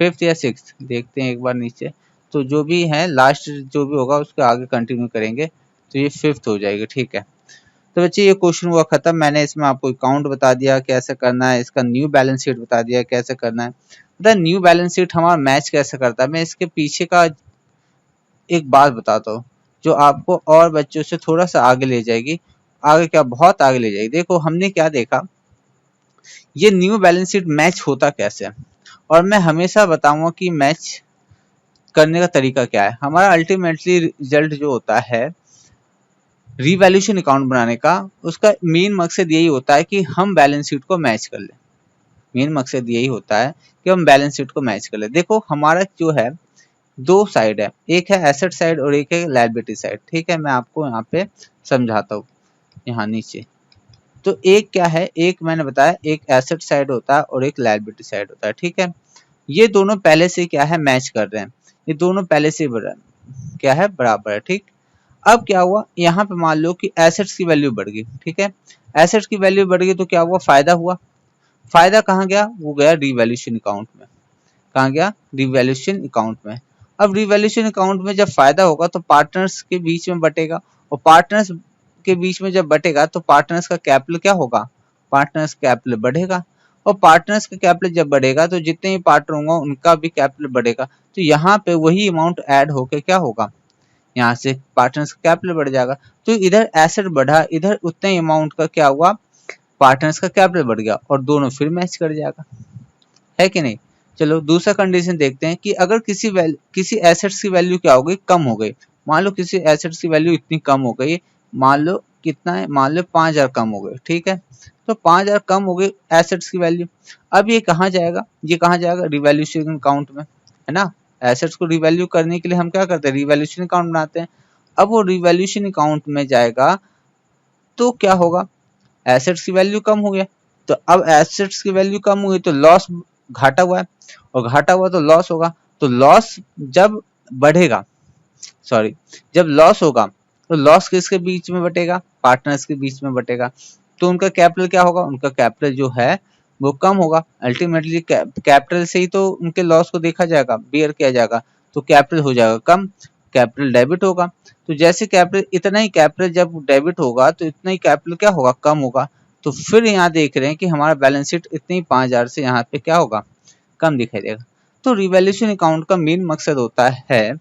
फिफ्थ या सिक्स देखते हैं एक बार नीचे, तो जो भी है लास्ट जो भी होगा उसके आगे कंटिन्यू करेंगे, तो ये फिफ्थ हो जाएगी। ठीक है, तो बच्चे ये क्वेश्चन हुआ खत्म, मैंने इसमें आपको अकाउंट बता दिया कैसे करना है, इसका न्यू बैलेंस शीट बता दिया कैसे करना है। पता है न्यू बैलेंस शीट हमारा मैच कैसे करता है, मैं इसके पीछे का एक बात बताता हूँ जो आपको और बच्चों से थोड़ा सा आगे ले जाएगी, आगे क्या बहुत आगे ले जाएगी। देखो हमने क्या देखा ये न्यू बैलेंस शीट मैच होता कैसे है, और मैं हमेशा बताऊंगा कि मैच करने का तरीका क्या है। हमारा अल्टीमेटली रिजल्ट जो होता है रीवैल्यूएशन अकाउंट बनाने का, उसका मेन मकसद यही होता है कि हम बैलेंस शीट को मैच कर लें। मेन मकसद यही होता है कि हम बैलेंस शीट को मैच कर लें। देखो हमारा जो है दो साइड है, एक है एसेट साइड और एक है लायबिलिटी साइड। ठीक है, मैं आपको यहाँ पे समझाता हूँ। यहाँ नीचे तो एक क्या है, एक मैंने बताया एक एसेट साइड होता है और एक लायबिलिटी साइड होता है। ठीक है, ये दोनों पहले से क्या है मैच कर रहे हैं, ये दोनों पहले से क्या है बराबर है। ठीक, अब क्या हुआ, यहाँ पे मान लो कि एसेट्स की वैल्यू बढ़ गई। ठीक है, एसेट्स की वैल्यू बढ़ गई तो क्या हुआ, फायदा हुआ। फायदा कहाँ गया, वो गया रिवैल्यूएशन अकाउंट में। कहाँ गया, रिवैल्यूएशन अकाउंट में। अब रिवैल्यूएशन अकाउंट में जब फायदा होगा तो पार्टनर्स के बीच में बटेगा, और पार्टनर्स के बीच में जब बटेगा तो पार्टनर्स का कैपिटल क्या होगा, पार्टनर्स कैपिटल बढ़ेगा। और पार्टनर्स का कैपिटल जब बढ़ेगा तो जितने ही पार्टनर होंगे उनका भी कैपिटल बढ़ेगा। तो यहाँ पे वही अमाउंट ऐड होकर क्या होगा, यहाँ से पार्टनर्स का कैपिटल बढ़ जाएगा। तो इधर एसेट बढ़ा, इधर उतने अमाउंट का क्या हुआ, पार्टनर्स का कैपिटल बढ़ गया, और दोनों फिर मैच कर जाएगा, है कि नहीं। चलो दूसरा कंडीशन देखते हैं कि अगर किसी एसेट्स की वैल्यू क्या हो गई, कम हो गई। मान लो किसी एसेट्स की वैल्यू इतनी कम हो गई, मान लो कितना है, मान लो 5000 कम हो गए। ठीक है, तो 5000 कम हो गई एसेट्स की वैल्यू। अब ये कहाँ जाएगा, ये कहाँ जाएगा, रिवैल्यूएशन अकाउंट में, है ना। एसेट्स को रिवैल्यू करने के लिए हम क्या करते हैं, रिवैल्यूएशन अकाउंट बनाते हैं। अब वो रिवैल्यूएशन अकाउंट में जाएगा तो क्या होगा, एसेट्स की वैल्यू कम हो गया। तो अब एसेट्स की वैल्यू कम हुई तो लॉस, घाटा हुआ है, और घाटा हुआ तो लॉस होगा। तो लॉस जब बढ़ेगा, सॉरी जब लॉस होगा तो लॉस किसके बीच में बटेगा, पार्टनर्स के बीच में बटेगा। तो उनका कैपिटल क्या होगा, उनका कैपिटल जो है वो कम होगा। अल्टीमेटली कैपिटल से ही तो उनके लॉस को देखा जाएगा, बेयर किया जाएगा। तो कैपिटल हो जाएगा कम, कैपिटल डेबिट होगा। तो जैसे कैपिटल, इतना ही कैपिटल जब डेबिट होगा तो इतना ही कैपिटल क्या होगा, कम होगा। तो फिर यहाँ देख रहे हैं कि हमारा बैलेंस शीट इतनी 5000 से यहाँ पे क्या होगा, कम दिखाई देगा। तो रिवैल्यूएशन अकाउंट का मेन मकसद होता है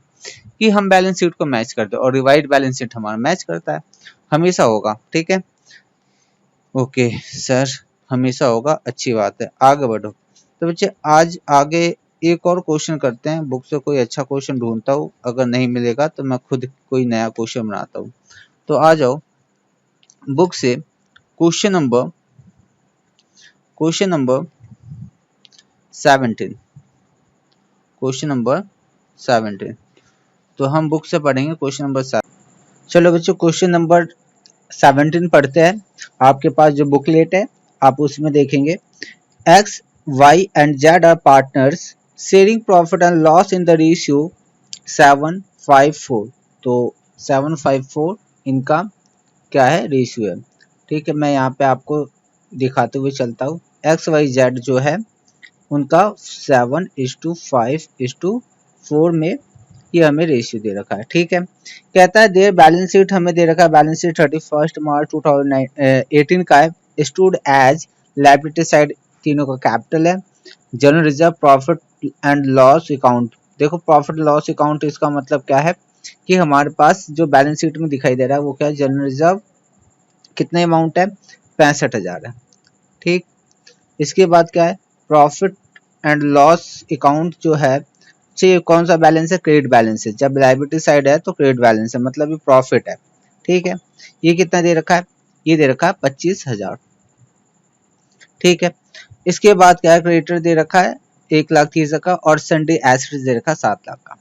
कि हम बैलेंस शीट को मैच कर दे, और रिवाइड बैलेंस शीट हमारा मैच करता है, हमेशा होगा। ठीक है, ओके सर, हमेशा होगा, अच्छी बात है, आगे बढ़ो। तो बच्चे आज आगे एक और क्वेश्चन करते हैं, बुक से कोई अच्छा क्वेश्चन ढूंढता हूँ, अगर नहीं मिलेगा तो मैं खुद कोई नया क्वेश्चन बनाता हूँ। तो आ जाओ बुक से क्वेश्चन नंबर 17, क्वेश्चन नंबर 17। तो हम बुक से पढ़ेंगे क्वेश्चन नंबर 7। चलो बच्चों क्वेश्चन नंबर 17 पढ़ते हैं। आपके पास जो बुकलेट है आप उसमें देखेंगे, X Y and Z are partners sharing profit and loss in the ratio 7:5:4। तो 7:5:4 इनका क्या है, रेशियो है। ठीक है, मैं यहाँ पे आपको दिखाते हुए चलता हूँ। एक्स वाई जेड जो है उनका 7:5:4 में ये हमें रेशियो दे रखा है। ठीक है, कहता है देयर बैलेंस शीट हमें दे रखा है, बैलेंस शीट 31 मार्च 2018 का है। स्टूड एज लायबिलिटी साइड तीनों का कैपिटल है। General reserve, profit and loss account. देखो प्रॉफिट लॉस अकाउंट इसका मतलब क्या है कि हमारे पास जो बैलेंस शीट में दिखाई दे रहा है वो क्या है, जनरल रिजर्व कितने अमाउंट है, 65,000 है। ठीक, इसके बाद क्या है, प्रॉफिट एंड लॉस अकाउंट जो है, ये कौन सा बैलेंस है, क्रेडिट बैलेंस है। जब लायबिलिटी साइड है तो क्रेडिट बैलेंस है, मतलब ये प्रॉफिट है। ठीक है, ये कितना दे रखा है, ये दे रखा है 25,000। ठीक है, इसके बाद क्या है, क्रेडिटर दे रखा है 1,30,000 का, और सन्डे एसेट्स दे रखा है 7 लाख का।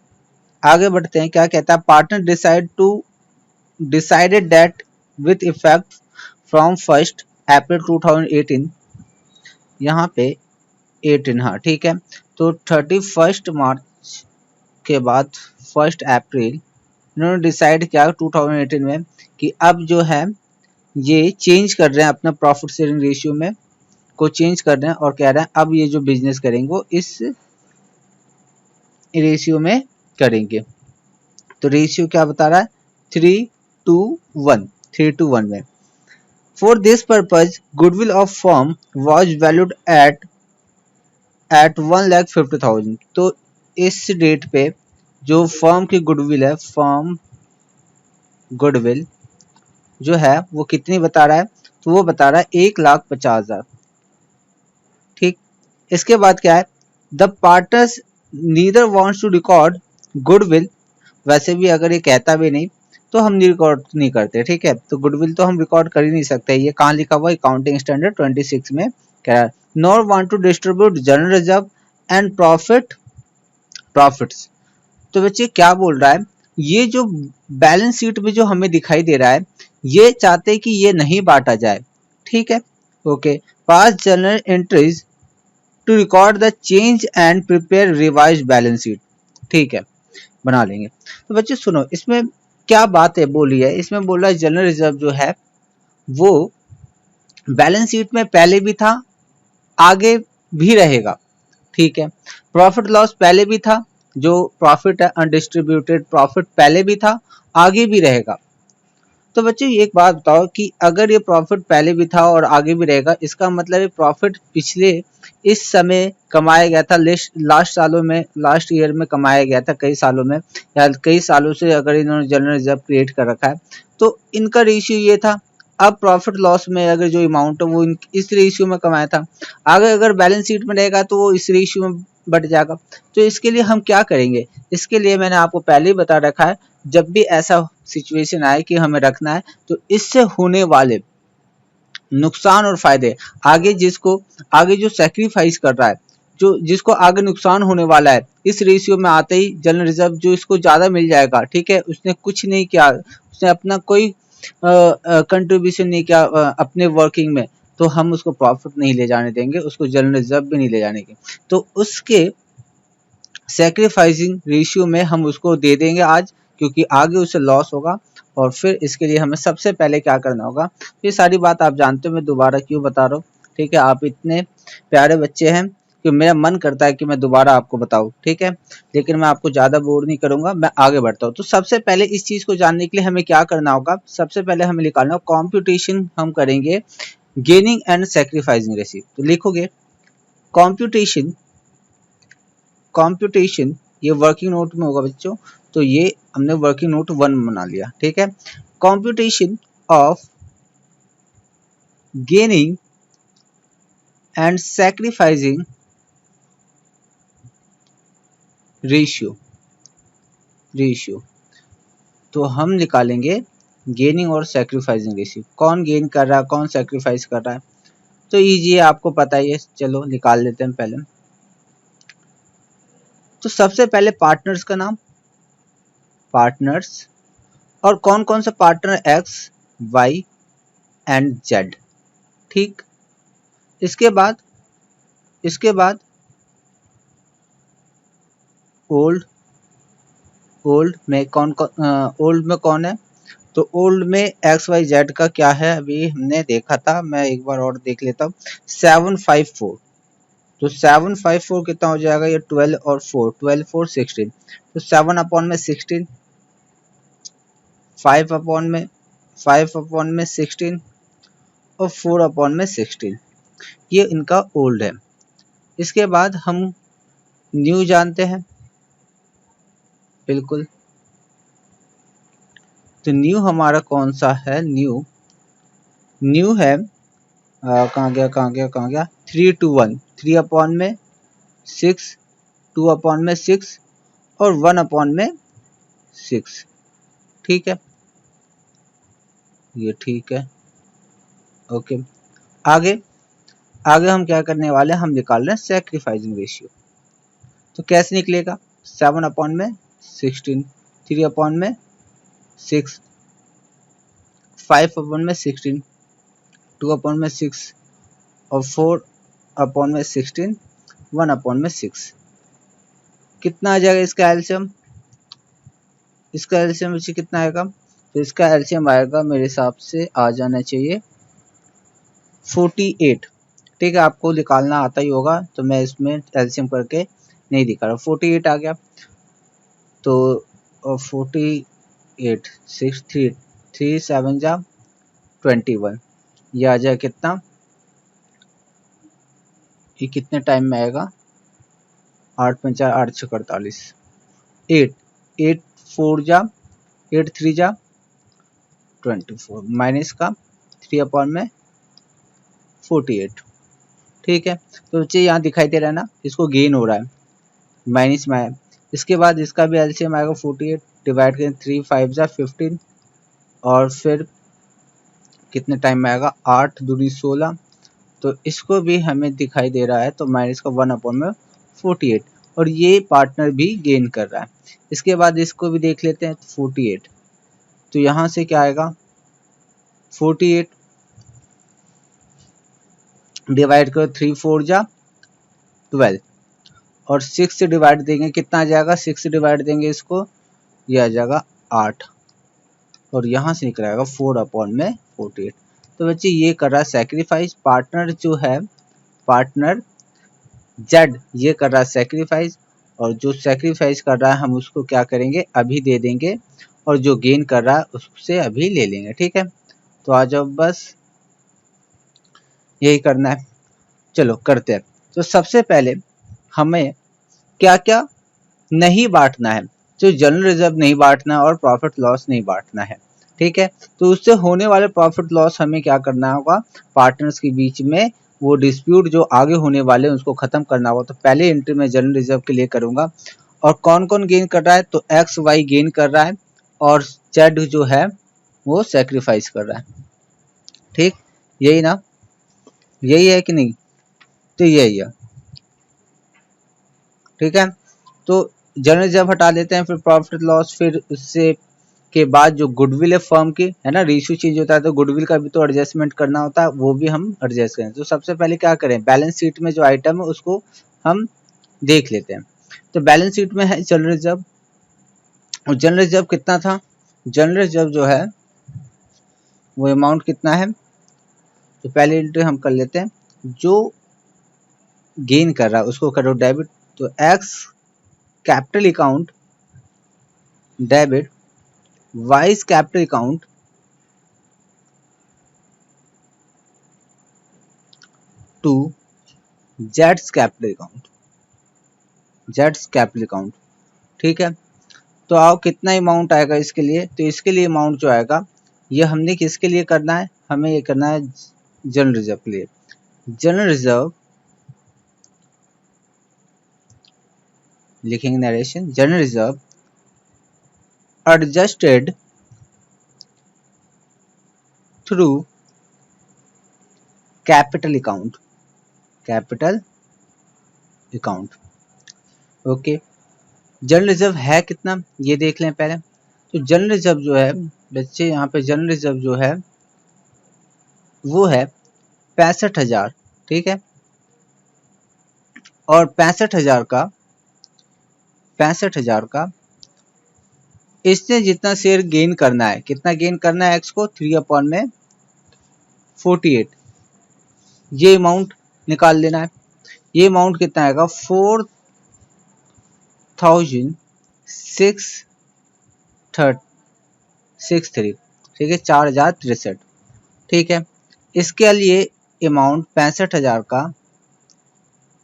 आगे बढ़ते हैं, क्या कहता है, partner decided that with effect from 1 April 2018, यहाँ पे 18, हाँ ठीक है। तो 31 मार्च के बाद 1 अप्रैल इन्होंने डिसाइड किया 2018 में कि अब जो है ये चेंज कर रहे हैं अपना प्रॉफिट शेयरिंग रेशियो में को चेंज कर रहे हैं, और कह रहे हैं अब ये जो बिजनेस करेंगे वो इस रेशियो में करेंगे। तो रेशियो क्या बता रहा है, 3:1 में। For this purpose goodwill of firm was valued at 1,50,000। तो इस डेट पे जो फर्म की गुडविल है, फर्म गुडविल जो है वो कितनी बता रहा है, तो वो बता रहा है 1,50,000। इसके बाद क्या है, the partners neither wants to record goodwill, वैसे भी अगर ये कहता भी नहीं तो हम रिकॉर्ड नहीं करते, ठीक है। तो गुडविल तो हम रिकॉर्ड कर ही नहीं सकते, ये कहाँ लिखा हुआ है, अकाउंटिंग स्टैंडर्ड 26 में कह रहा है। Nor want to distribute general reserve and profits. तो बच्चे क्या बोल रहा है, ये जो बैलेंस शीट में जो हमें दिखाई दे रहा है, ये चाहते हैं कि ये नहीं बांटा जाए, ठीक है। Okay, pass general entries to record the change and prepare revise balance sheet, ठीक है, बना लेंगे। तो बच्चे सुनो, इसमें क्या बात है बोली है, इसमें बोल रहा है जनरल रिजर्व जो है वो बैलेंस शीट में पहले भी था, आगे भी रहेगा, ठीक है। प्रॉफिट लॉस पहले भी था, जो प्रॉफिट है अनडिस्ट्रीब्यूटेड प्रॉफिट पहले भी था, आगे भी रहेगा। तो बच्चे एक बात बताओ कि अगर ये प्रॉफिट पहले भी था और आगे भी रहेगा, इसका मतलब ये प्रॉफिट पिछले इस समय कमाया गया था, लास्ट सालों में, लास्ट ईयर में कमाया गया था, कई सालों में या कई सालों से अगर इन्होंने जनरल रिजर्व क्रिएट कर रखा है तो इनका रेशियो ये था। अब प्रॉफिट लॉस में अगर जो अमाउंट है वो इस रेशियो में कमाया था, आगे अगर बैलेंस शीट में रहेगा तो वो इस रेशियो में बढ़ जाएगा। तो इसके लिए हम क्या करेंगे, इसके लिए मैंने आपको पहले ही बता रखा है, जब भी ऐसा सिचुएशन आए कि हमें रखना है तो इससे होने वाले नुकसान और फायदे, आगे जो सैक्रिफाइस कर रहा है, जो जिसको आगे नुकसान होने वाला है, इस रेशियो में आते ही जनरल रिजर्व जो इसको ज्यादा मिल जाएगा, ठीक है, उसने कुछ नहीं किया, उसने अपना कोई कंट्रीब्यूशन नहीं किया अपने वर्किंग में, तो हम उसको प्रॉफिट नहीं ले जाने देंगे, उसको जनरल रिजर्व भी नहीं ले जाने देंगे। तो उसके सैक्रिफाइसिंग रेशियो में हम उसको दे देंगे आज, क्योंकि आगे उसे लॉस होगा। और फिर इसके लिए हमें सबसे पहले क्या करना होगा, ये सारी बात आप जानते हो, मैं दोबारा क्यों बता रहा हूँ, ठीक है। आप इतने प्यारे बच्चे हैं कि मेरा मन करता है कि मैं दोबारा आपको बताऊं, ठीक है, लेकिन मैं आपको ज़्यादा बोर नहीं करूंगा, मैं आगे बढ़ता हूँ। तो सबसे पहले इस चीज़ को जानने के लिए हमें क्या करना होगा, सबसे पहले हमें निकालना होगा कॉम्प्यूटेशन, हम करेंगे गेनिंग एंड सेक्रीफाइसिंग रेशियो। तो लिखोगे कॉम्प्यूटेशन, कॉम्प्यूटेशन ये वर्किंग नोट में होगा बच्चों, तो ये हमने वर्किंग नोट 1 बना लिया, ठीक है। Computation of gaining and sacrificing ratio, तो हम निकालेंगे गेनिंग और सैक्रिफाइसिंग रेशियो, कौन गेन कर रहा है कौन सैक्रिफाइस कर रहा है, तो इजी है, आपको पता ही है, चलो निकाल लेते हैं पहले। तो सबसे पहले पार्टनर्स का नाम, पार्टनर्स, और कौन कौन से partner, X Y and Z, ठीक। इसके बाद ओल्ड, ओल्ड में कौन है, तो ओल्ड में एक्स वाई जेड का क्या है, अभी हमने देखा था, मैं एक बार और देख लेता हूँ, 754। तो 754 कितना हो जाएगा, ये 12 और 4, 12 4 16, तो 7 अपॉन में 16, 5 अपॉन में 16 और 4 अपॉन में 16, ये इनका ओल्ड है। इसके बाद हम न्यू जानते हैं, बिल्कुल, तो न्यू हमारा कौन सा है, न्यू है कहाँ गया 3 to 1, 3 अपॉन में 6, 2 अपॉन में 6 और 1 अपॉन में 6, ठीक है, ये ठीक है। ओके, आगे हम क्या करने वाले हैं, हम निकाल रहे हैं सैक्रिफाइसिंग रेशियो। तो कैसे निकलेगा, 7 अपॉन में 16, 3 अपॉन में 6, 5 अपॉन में 16, 2 अपॉन में 6 और 4 अपॉन में 16, 1 अपॉन में 6, कितना आ जाएगा इसका एलसीएम, बच्चे कितना आएगा, तो इसका एलसीएम आएगा मेरे हिसाब से आ जाना चाहिए 48, ठीक है, आपको निकालना आता ही होगा, तो मैं इसमें एलसीएम करके नहीं दिखा रहा, 48 आ गया। तो 48 6 3 7 जा 21, ये आ जाए कितना, ये कितने टाइम में आएगा, 8 5 8 6 48, 8 8 4 जा 8 3 जा 24 माइनस का 3 अपॉन में 48, ठीक है। तो बच्चे यहाँ दिखाई दे रहा है ना, इसको गेन हो रहा है माइनस में। इसके बाद इसका भी एलसीएम आएगा 48 डिवाइड करें 3 5 जा 15 और फिर कितने टाइम में आएगा 8 दूनी 16। तो इसको भी हमें दिखाई दे रहा है तो माइनस का 1/48 और ये पार्टनर भी गेन कर रहा है। इसके बाद इसको भी देख लेते हैं 48। तो यहाँ से क्या आएगा 48 डिवाइड करो 3 4 जा 12 और 6 से डिवाइड देंगे कितना आ जाएगा, 6 से डिवाइड देंगे इसको, ये आ जाएगा 8 और यहाँ से निकल आएगा 4/48। तो बच्चे ये कर रहा है सेक्रीफाइस, पार्टनर जो है पार्टनर जेड ये कर रहा है सेक्रीफाइस, और जो सेक्रीफाइस कर रहा है हम उसको क्या करेंगे अभी दे देंगे और जो गेन कर रहा है उससे अभी ले लेंगे। ठीक है, तो आ जाओ बस यही करना है। चलो करते हैं। तो सबसे पहले हमें क्या क्या नहीं बांटना है, तो जनरल रिजर्व नहीं बांटना है और प्रॉफिट लॉस नहीं बांटना है। ठीक है, तो उससे होने वाले प्रॉफिट लॉस हमें क्या करना होगा, पार्टनर्स के बीच में वो डिस्प्यूट जो आगे होने वाले हैं उसको खत्म करना होगा। तो पहले एंट्री में जनरल रिजर्व के लिए करूंगा। और कौन कौन गेन कर रहा है, तो एक्स वाई गेन कर रहा है और जेड जो है वो सेक्रीफाइस कर रहा है। ठीक, यही ना, यही है कि नहीं, तो यही है। ठीक है, तो जनरल रिजर्व हटा देते हैं, फिर प्रॉफिट लॉस, फिर उससे के बाद जो गुडविल है फर्म की, है ना, रेशियो चेंज होता है तो गुडविल का भी तो एडजस्टमेंट करना होता है, वो भी हम एडजस्ट करें। तो सबसे पहले क्या करें, बैलेंस शीट में जो आइटम है उसको हम देख लेते हैं। तो बैलेंस शीट में है जनरल रिजर्व, और जनरल रिजर्व कितना था, जनरल रिजर्व जो है वो अमाउंट कितना है, तो पहले एंट्री हम कर लेते हैं, जो गेन कर रहा है उसको करो डेबिट। तो x capital account debit wise capital account to Jades capital account, Jades capital account. ठीक है, तो आओ कितना अमाउंट आएगा इसके लिए, तो इसके लिए अमाउंट जो आएगा ये हमने किसके लिए करना है, हमें ये करना है जनरल रिजर्व के लिए। जनरल रिजर्व लिखेंगे narration, general reserve adjusted through capital account, capital account. Okay, general reserve है कितना ये देख लें पहले। तो जनरल रिजर्व जो है बच्चे, यहाँ पे जनरल रिजर्व जो है वो है 65,000। ठीक है, और 65,000 का इसने जितना शेयर गेन करना है, कितना गेन करना है एक्स को, 3/48, ये अमाउंट निकाल लेना है। ये अमाउंट कितना आएगा 4,663। ठीक है, 4,063। ठीक है, इसके लिए अमाउंट 65,000 का,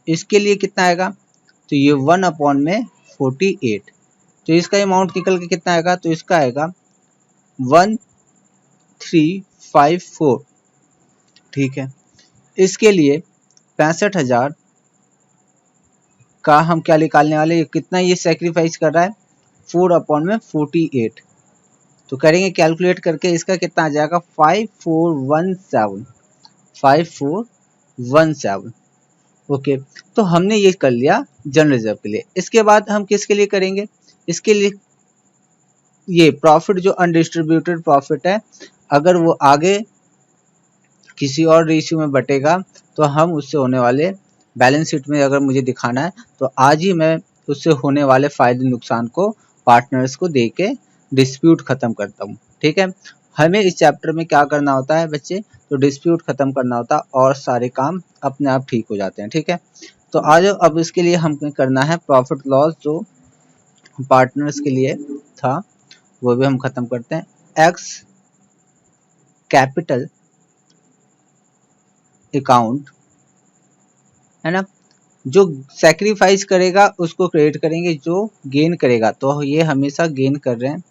इसके लिए कितना आएगा, तो ये 1/48। तो इसका अमाउंट निकल के कितना आएगा, तो इसका आएगा 1354। ठीक है, इसके लिए 65,000 का हम क्या निकालने वाले, कितना ये सेक्रीफाइस कर रहा है 4/48। तो करेंगे कैलकुलेट करके, इसका कितना आ जाएगा 5417। ओके, तो हमने ये कर लिया जनरल रिजर्व के लिए। इसके बाद हम किसके लिए करेंगे, इसके लिए ये प्रॉफिट जो अनडिस्ट्रीब्यूटेड प्रॉफिट है, अगर वो आगे किसी और रेशियो में बटेगा तो हम उससे होने वाले बैलेंस शीट में अगर मुझे दिखाना है तो आज ही मैं उससे होने वाले फायदे नुकसान को पार्टनर्स को दे के डिस्प्यूट खत्म करता हूँ। ठीक है, हमें इस चैप्टर में क्या करना होता है बच्चे, तो डिस्प्यूट खत्म करना होता है और सारे काम अपने आप ठीक हो जाते हैं। ठीक है, तो आज अब इसके लिए हमें करना है प्रॉफिट लॉस जो पार्टनर्स के लिए था वो भी हम खत्म करते हैं। एक्स कैपिटल अकाउंट, है ना, जो सैक्रिफाइस करेगा उसको क्रेडिट करेंगे, जो गेन करेगा, तो ये हमेशा गेन कर रहे हैं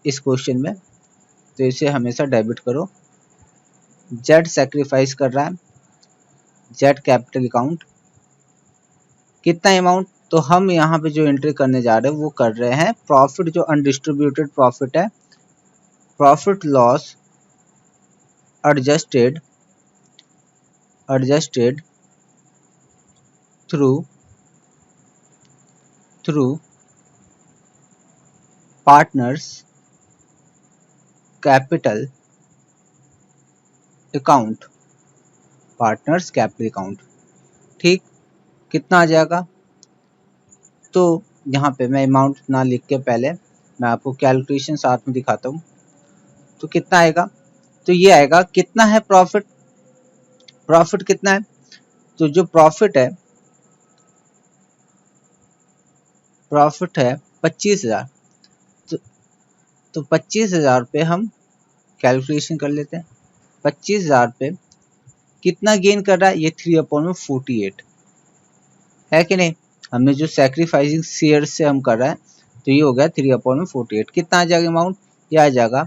इस क्वेश्चन में, तो इसे हमेशा डेबिट करो। जेड सैक्रिफाइस कर रहा है जेट कैपिटल अकाउंट कितना अमाउंट, तो हम यहाँ पे जो एंट्री करने जा रहे हैं वो कर रहे हैं प्रॉफिट, जो अनडिस्ट्रीब्यूटेड प्रॉफिट है, profit loss adjusted through partners capital account, ठीक। कितना आ जाएगा, तो यहाँ पे मैं अमाउंट ना लिख के पहले मैं आपको कैलकुलेशन साथ में दिखाता हूँ। तो कितना आएगा, तो ये आएगा, कितना है प्रॉफिट कितना है, तो जो प्रॉफिट है 25,000। तो 25,000 पे हम कैलकुलेशन कर लेते हैं। 25,000 पे कितना गेन कर रहा है, ये 3/48 है कि नहीं। हमने जो सैक्रिफाइसिंग शेयर से हम कर रहे हैं, तो ये हो गया 3/48। कितना आ जाएगा अमाउंट, ये आ जाएगा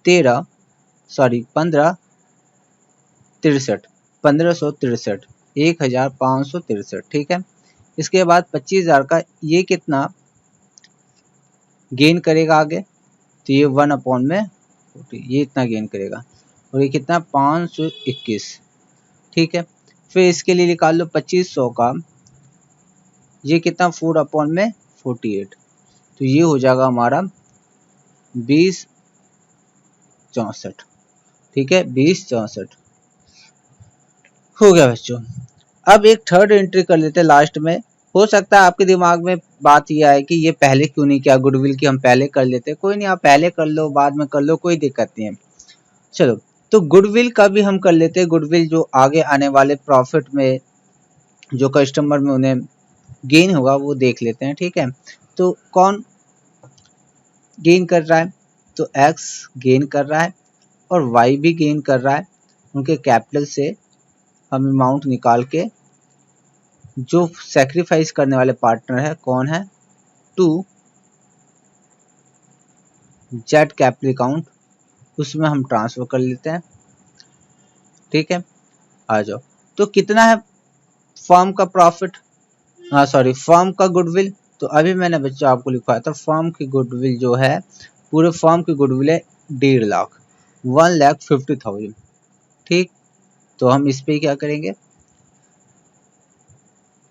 1563, ठीक है। इसके बाद 25,000 का ये कितना गेन करेगा आगे, तो ये 1/40, ये इतना गेन करेगा, और ये कितना 521, ठीक है। फिर इसके लिए निकाल लो 2500 का, ये कितना 4/48, तो ये हो जाएगा हमारा 2064, ठीक है, 2064 हो गया बच्चों। अब एक थर्ड एंट्री कर लेते हैं लास्ट में। हो सकता है आपके दिमाग में बात यह आए कि ये पहले क्यों नहीं किया, गुडविल की हम पहले कर लेते। कोई नहीं, आप पहले कर लो बाद में कर लो, कोई दिक्कत नहीं है। चलो, तो गुडविल का भी हम कर लेते हैं। गुडविल जो आगे आने वाले प्रॉफिट में जो कस्टमर में उन्हें गेन होगा वो देख लेते हैं, ठीक है। तो कौन गेन कर रहा है, तो एक्स गेन कर रहा है और वाई भी गेन कर रहा है। उनके कैपिटल से हम अमाउंट निकाल के, जो सैक्रिफाइस करने वाले पार्टनर है कौन है, टू जेट कैपिटल अकाउंट, उसमें हम ट्रांसफर कर लेते हैं, ठीक है। आ जाओ, तो कितना है फर्म का प्रॉफिट, फर्म का गुडविल। तो अभी मैंने बच्चों आपको लिखवाया था, फर्म की गुडविल जो है, पूरे फर्म की गुडविल है 1.5 लाख, 1,50,000, ठीक। तो हम इस पे क्या करेंगे,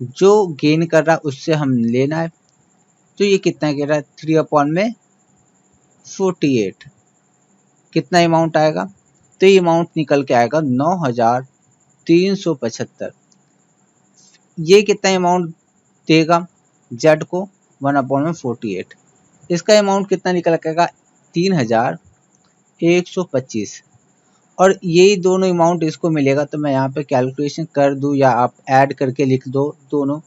जो गेन कर रहा है उससे हम लेना है। तो ये कितना कह रहा है, 3/48, कितना अमाउंट आएगा, तो ये अमाउंट निकल के आएगा 9,375। ये कितना अमाउंट देगा जेड को, 1/48। इसका अमाउंट कितना निकल के आएगा, 3,125। और यही दोनों अमाउंट इसको मिलेगा। तो मैं यहाँ पे कैलकुलेशन कर दूं या आप ऐड करके लिख दो, दोनों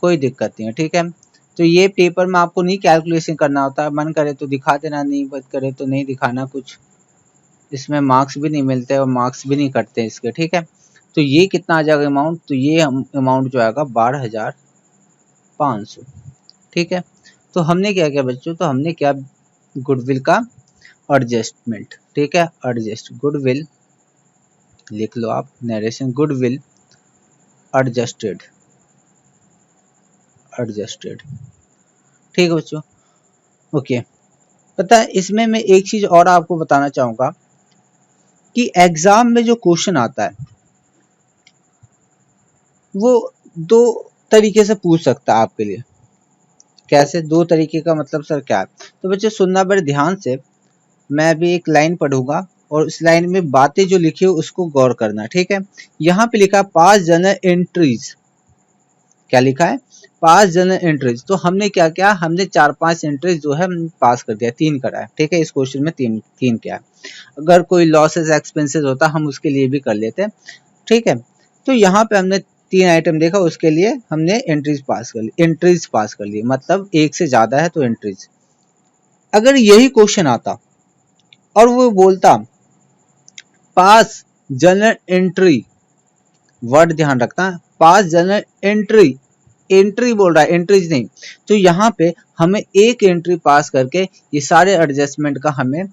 कोई दिक्कत नहीं है, ठीक है। तो ये पेपर में आपको नहीं कैलकुलेशन करना होता है, मन करे तो दिखा देना, नहीं मन करे तो नहीं दिखाना, कुछ इसमें मार्क्स भी नहीं मिलते और मार्क्स भी नहीं कटते इसके, ठीक है। तो ये कितना आ जाएगा अमाउंट, तो ये अमाउंट जो आएगा 12,500, ठीक है। तो हमने क्या किया बच्चों, तो हमने क्या, गुडविल का एडजस्टमेंट, ठीक है, एडजस्ट गुडविल लिख लो आप, नरेशन गुडविल एडजस्टेड, ठीक है बच्चों, ओके। पता है, इसमें मैं एक चीज और आपको बताना चाहूंगा कि एग्जाम में जो क्वेश्चन आता है वो दो तरीके से पूछ सकता है आपके लिए। कैसे, दो तरीके का मतलब सर क्या है, तो बच्चे सुनना बड़े ध्यान से। मैं अभी एक लाइन पढ़ूंगा और उस लाइन में बातें जो लिखी हो उसको गौर करना, ठीक है। यहाँ पे लिखा है पास जनरल एंट्रीज, क्या लिखा है, पास जनरल एंट्रीज। तो हमने क्या किया, हमने 4-5 एंट्रीज जो है पास कर दिया, 3 करा है, ठीक है। इस क्वेश्चन में 3 क्या है। अगर कोई लॉसेस एक्सपेंसेस होता हम उसके लिए भी कर लेते, ठीक है। तो यहाँ पे हमने 3 आइटम देखा, उसके लिए हमने एंट्रीज पास कर ली, मतलब एक से ज्यादा है तो एंट्रीज। अगर यही क्वेश्चन आता और वो बोलता पास जनरल एंट्री, वर्ड ध्यान रखना, पास जनरल एंट्री, एंट्री बोल रहा है, एंट्रीज नहीं। तो यहाँ पे हमें एक एंट्री पास करके ये सारे एडजस्टमेंट का हमें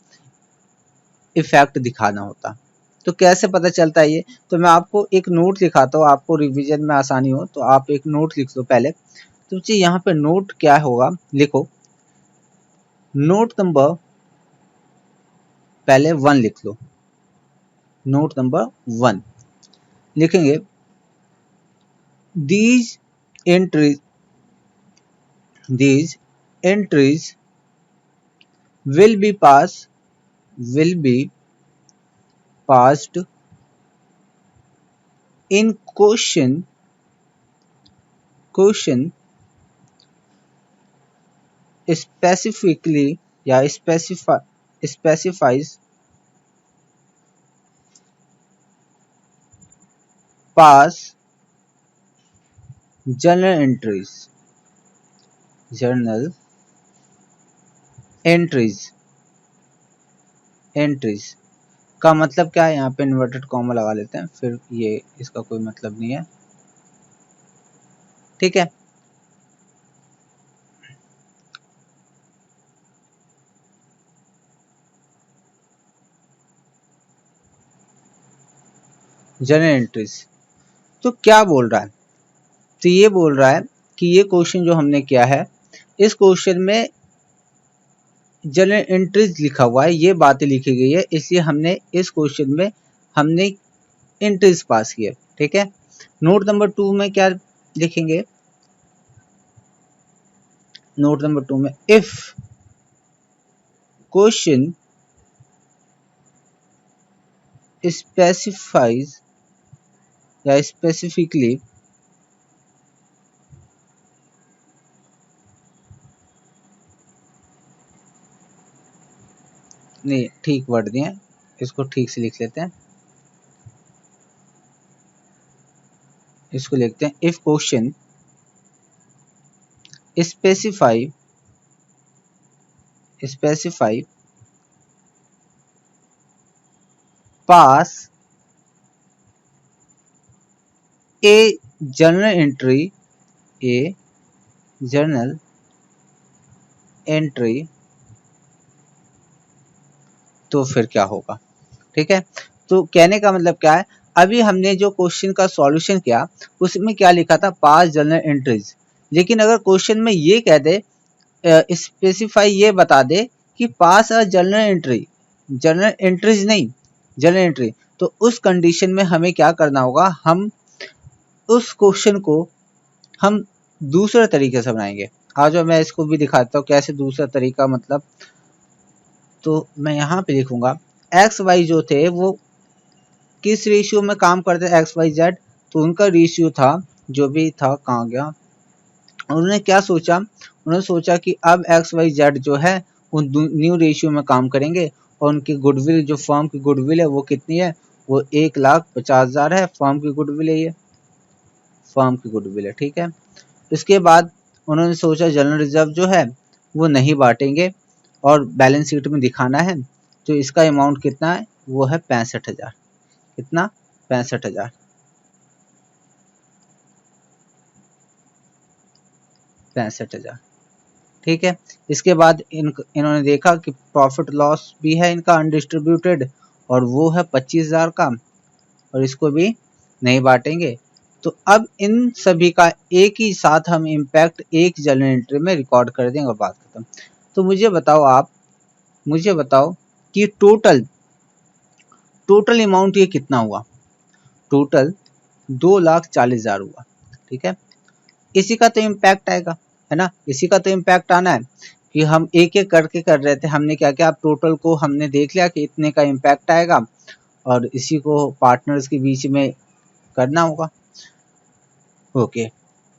इफेक्ट दिखाना होता, तो कैसे पता चलता है ये, तो मैं आपको एक नोट दिखाता हूँ, आपको रिवीजन में आसानी हो तो आप एक नोट लिख लो पहले। तो जी यहाँ पे नोट क्या होगा, लिखो नोट नंबर, पहले 1 लिख लो, नोट नंबर 1 लिखेंगे, these entries these entries will be passed in question specifically या specifies pass journal entries का मतलब क्या है, यहाँ पे इन्वर्टेड कॉमा लगा लेते हैं, फिर ये इसका कोई मतलब नहीं है, ठीक है। जर्नल एंट्रीज तो क्या बोल रहा है, तो ये बोल रहा है कि ये क्वेश्चन जो हमने किया है, इस क्वेश्चन में जर्नल एंट्रीज लिखा हुआ है, ये बातें लिखी गई है, इसलिए हमने इस क्वेश्चन में हमने एंट्रीज पास किए, ठीक है। नोट नंबर 2 में क्या लिखेंगे, नोट नंबर 2 में इफ क्वेश्चन स्पेसिफाइज या स्पेसिफिकली नहीं, ठीक वर्ड दिए, इसको ठीक से लिख लेते हैं, इसको लिखते हैं if question specify pass A journal entry तो फिर क्या होगा, ठीक है। तो कहने का मतलब क्या है, अभी हमने जो क्वेश्चन का सॉल्यूशन किया उसमें क्या लिखा था, पास जर्नल एंट्रीज, लेकिन अगर क्वेश्चन में ये कह दे, स्पेसिफाई ये बता दे कि पास अ जर्नल एंट्रीज नहीं, जर्नल एंट्री, तो उस कंडीशन में हमें क्या करना होगा, हम उस क्वेश्चन को हम दूसरे तरीके से बनाएंगे। आज मैं इसको भी दिखाता हूँ कैसे दूसरा तरीका, मतलब तो मैं यहाँ पे लिखूंगा एक्स वाई जो थे वो किस रेशियो में काम करते थे, एक्स वाई जेड, तो उनका रेशियो था जो भी था, कहाँ गया, उन्होंने क्या सोचा, उन्होंने सोचा कि अब एक्स वाई जेड जो है वो न्यू रेशियो में काम करेंगे, और उनकी गुडविल, जो फर्म की गुडविल है वो कितनी है, वो 1,50,000 है, फर्म की गुडविल है, ये फर्म की गुडविल है, ठीक है। इसके बाद उन्होंने सोचा जनरल रिजर्व जो है वो नहीं बांटेंगे और बैलेंस शीट में दिखाना है, तो इसका अमाउंट कितना है, वो है 65,000, कितना, 65,000, 65,000, ठीक है। इसके बाद इन्होंने देखा कि प्रॉफिट लॉस भी है इनका अनडिस्ट्रीब्यूटेड, और वो है 25,000 का, और इसको भी नहीं बांटेंगे, तो अब इन सभी का एक ही साथ हम इम्पैक्ट एक जर्नल एंट्री में रिकॉर्ड कर देंगे और बात खत्म। तो मुझे बताओ कि टोटल अमाउंट ये कितना हुआ, टोटल 2,40,000 हुआ, ठीक है। इसी का तो इम्पैक्ट आएगा, है ना, इसी का तो इम्पैक्ट आना है कि हम एक एक करके कर रहे थे, हमने क्या किया, अब टोटल को हमने देख लिया कि इतने का इम्पैक्ट आएगा, और इसी को पार्टनर्स के बीच में करना होगा, ओके।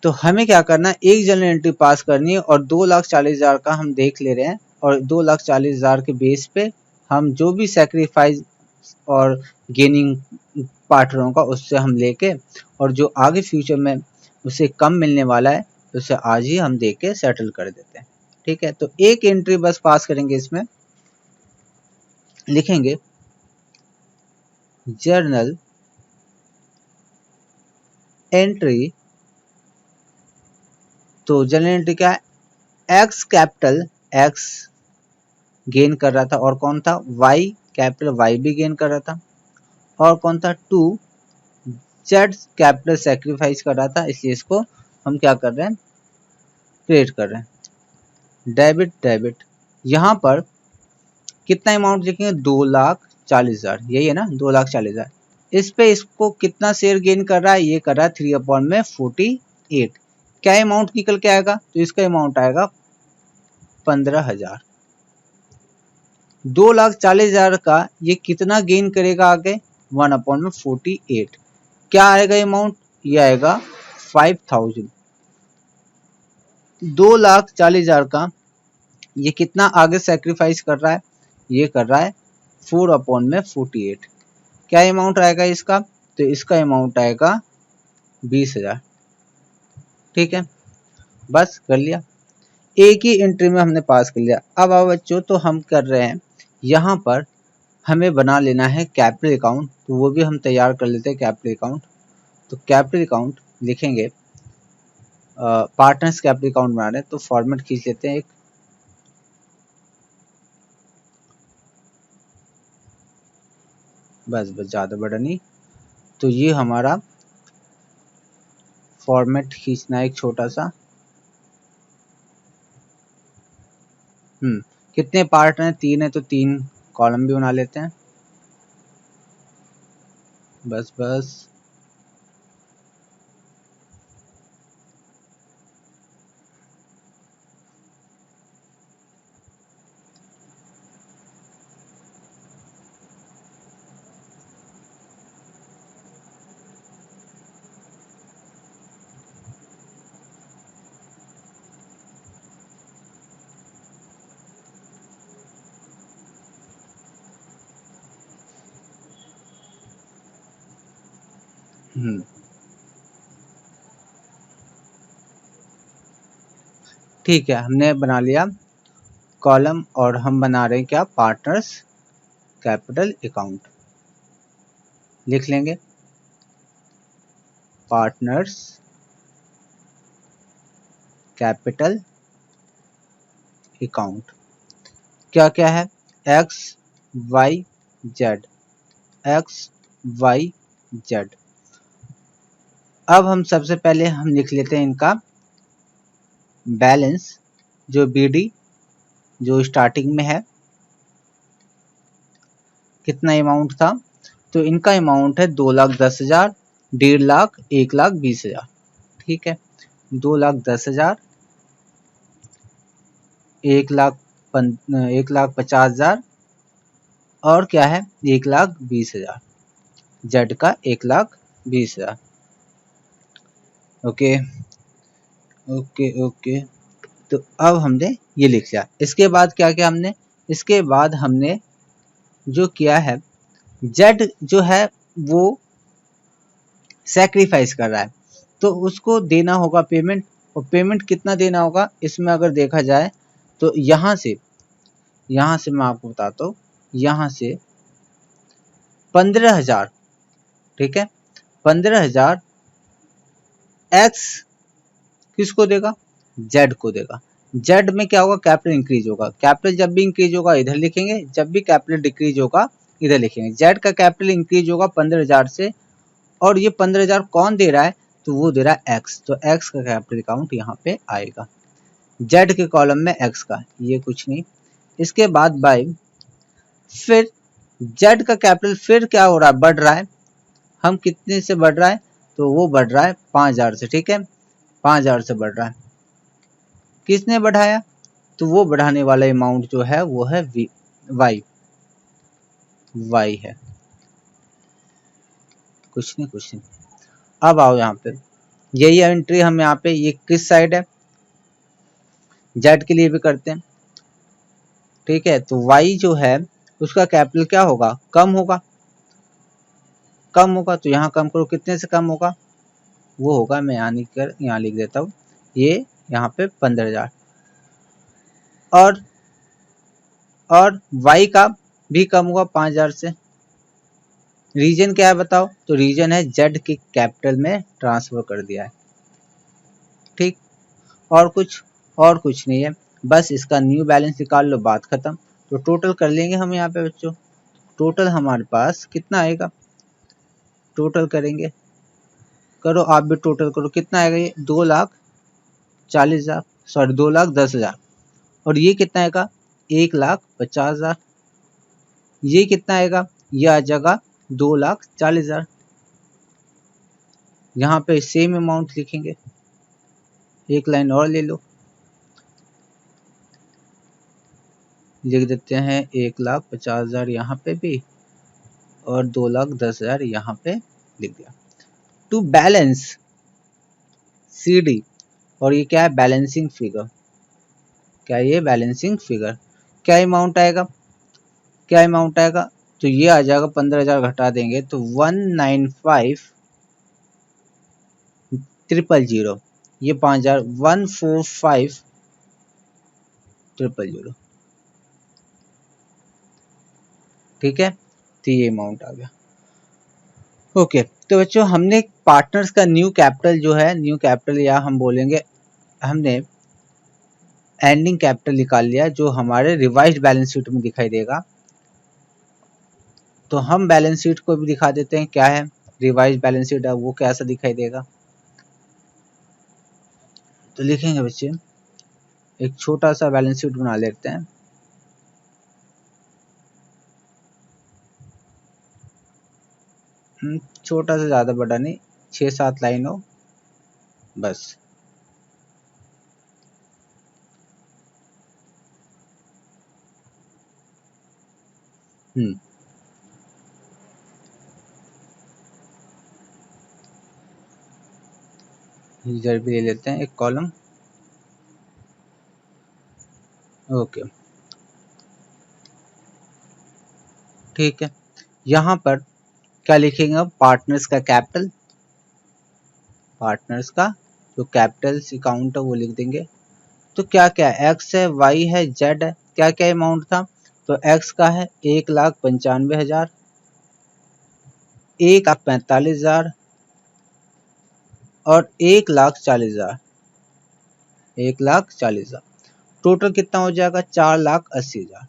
तो हमें क्या करना है, एक जर्नल एंट्री पास करनी है, और 2,40,000 का हम देख ले रहे हैं, और 2,40,000 के बेस पे हम जो भी सेक्रीफाइस और गेनिंग पार्टनरों का उससे हम लेके, और जो आगे फ्यूचर में उसे कम मिलने वाला है उसे आज ही हम दे के सेटल कर देते हैं, ठीक है। तो एक एंट्री बस पास करेंगे, इसमें लिखेंगे जर्नल एंट्री, तो जर्नल एंट्री क्या है, एक्स कैपिटल एक्स गेन कर रहा था, और कौन था, वाई कैपिटल वाई भी गेन कर रहा था, और कौन था, टू जेड कैपिटल सेक्रीफाइस कर रहा था, इसलिए इसको हम क्या कर रहे हैं, क्रिएट कर रहे हैं। डेबिट डेबिट, यहाँ पर कितना अमाउंट लिखेंगे, 2,40,000, यही है ना, 2,40,000। इस पे इसको कितना शेयर गेन कर रहा है, ये कर रहा है 3/48। क्या अमाउंट निकल के आएगा, तो इसका अमाउंट आएगा 15,000। 2,40,000 का ये कितना गेन करेगा आगे, 1/48। क्या आएगा अमाउंट, ये आएगा 5,000। 2,40,000 का ये कितना आगे सेक्रीफाइस कर रहा है, ये कर रहा है 4/48। क्या अमाउंट आएगा इसका, तो इसका अमाउंट आएगा 20,000। ठीक है, बस कर लिया, एक ही एंट्री में हमने पास कर लिया। अब आओ बच्चों, तो हम कर रहे हैं यहाँ पर हमें बना लेना है कैपिटल अकाउंट, तो वो भी हम तैयार कर लेते हैं कैपिटल अकाउंट। तो कैपिटल अकाउंट लिखेंगे, पार्टनर्स कैपिटल अकाउंट बना रहे हैं, तो फॉर्मेट खींच लेते हैं एक, बस ज़्यादा बड़ा नहीं। तो ये हमारा फॉर्मेट खींचना है एक छोटा सा। कितने पार्ट हैं, 3 है, तो 3 कॉलम भी बना लेते हैं, बस बस। ठीक है, हमने बना लिया कॉलम, और हम बना रहे हैं क्या, पार्टनर्स कैपिटल अकाउंट। लिख लेंगे पार्टनर्स कैपिटल अकाउंट। क्या क्या है, X Y Z, X Y Z. अब हम सबसे पहले हम लिख लेते हैं इनका बैलेंस, जो बीडी जो स्टार्टिंग में है, कितना अमाउंट था, तो इनका अमाउंट है 2,10,000, 1.5 लाख, 1,20,000। ठीक है, 2,10,000, 1,50,000, और क्या है, 1,20,000, जेड का 1,20,000। ओके ओके ओके, तो अब हमने ये लिख लिया। इसके बाद क्या किया हमने, इसके बाद हमने जो किया है, जेड जो है वो सैक्रिफाइस कर रहा है, तो उसको देना होगा पेमेंट। और पेमेंट कितना देना होगा, इसमें अगर देखा जाए तो यहाँ से मैं आपको बताता हूँ, यहाँ से 15,000, ठीक है, 15,000 एक्स किसको देगा, जेड को देगा। जेड में क्या होगा, कैपिटल इंक्रीज होगा। कैपिटल जब भी इंक्रीज होगा इधर लिखेंगे, जब भी कैपिटल डिक्रीज होगा इधर लिखेंगे। जेड का कैपिटल इंक्रीज होगा 15,000 से, और ये 15,000 कौन दे रहा है, तो वो दे रहा है एक्स, तो एक्स का कैपिटल अकाउंट यहाँ पे आएगा, जेड के कॉलम में एक्स का, ये कुछ नहीं। इसके बाद बाय, फिर जेड का कैपिटल फिर क्या हो रहा है, बढ़ रहा है। हम कितने से बढ़ रहा है, तो वो बढ़ रहा है 5,000 से, ठीक है, 5,000 से बढ़ रहा है। किसने बढ़ाया, तो वो बढ़ाने वाला अमाउंट जो है वो है वाई, वाई है, कुछ नहीं। अब आओ यहाँ पे, यही एंट्री हम यहाँ पे, ये किस साइड है, जेड के लिए भी करते हैं, ठीक है। तो वाई जो है उसका कैपिटल क्या होगा, कम होगा, तो यहाँ कम करो, कितने से कम होगा, वो होगा, मैं यहाँ लिख देता हूँ, ये यहाँ पे 15,000। और वाई का भी कम होगा 5,000 से। रीजन क्या है बताओ, तो रीजन है जेड के कैपिटल में ट्रांसफर कर दिया है, ठीक। और कुछ नहीं है, बस इसका न्यू बैलेंस निकाल लो, बात खत्म। तो टोटल कर लेंगे हम यहाँ पे बच्चों, टोटल हमारे पास कितना आएगा, टोटल करेंगे, करो आप भी टोटल करो, कितना आएगा ये 2,40,000, सॉरी 2,10,000। और ये कितना आएगा 1,50,000। ये कितना आएगा, ये आ जाएगा 2,40,000। यहाँ पे सेम अमाउंट लिखेंगे, एक लाइन और ले लो, लिख देते हैं 1,50,000 यहाँ पे भी और 2,10,000 यहाँ पे लिख दिया। टू बैलेंस CD, और ये क्या है बैलेंसिंग फिगर, क्या ये बैलेंसिंग फिगर, क्या अमाउंट आएगा, क्या अमाउंट आएगा, तो ये आ जाएगा 15,000 घटा देंगे तो 195,000, ये 5,000 145,000, ठीक है, तो ये अमाउंट आ गया। ओके, तो बच्चों हमने पार्टनर्स का न्यू कैपिटल जो है, न्यू कैपिटल या हम बोलेंगे हमने एंडिंग कैपिटल निकाल लिया जो हमारे रिवाइज्ड बैलेंस शीट में दिखाई देगा। तो हम बैलेंस शीट को भी दिखा देते हैं क्या है रिवाइज्ड बैलेंस शीट है वो कैसा दिखाई देगा। तो लिखेंगे बच्चे, एक छोटा सा बैलेंस शीट बना लेते हैं। छोटा सा, ज़्यादा बड़ा नहीं, 6-7 लाइन हो बस। इधर भी ले लेते हैं एक कॉलम। ओके, ठीक है, यहाँ पर क्या लिखेंगे, पार्टनर्स का कैपिटल, पार्टनर्स का जो कैपिटल अकाउंट है वो लिख देंगे। तो क्या क्या एक्स है, वाई है, जेड है, क्या क्या अमाउंट था, तो एक्स का है 1,95,000, 1,45,000 और 1,40,000, 1,40,000, टोटल कितना हो जाएगा 4,80,000।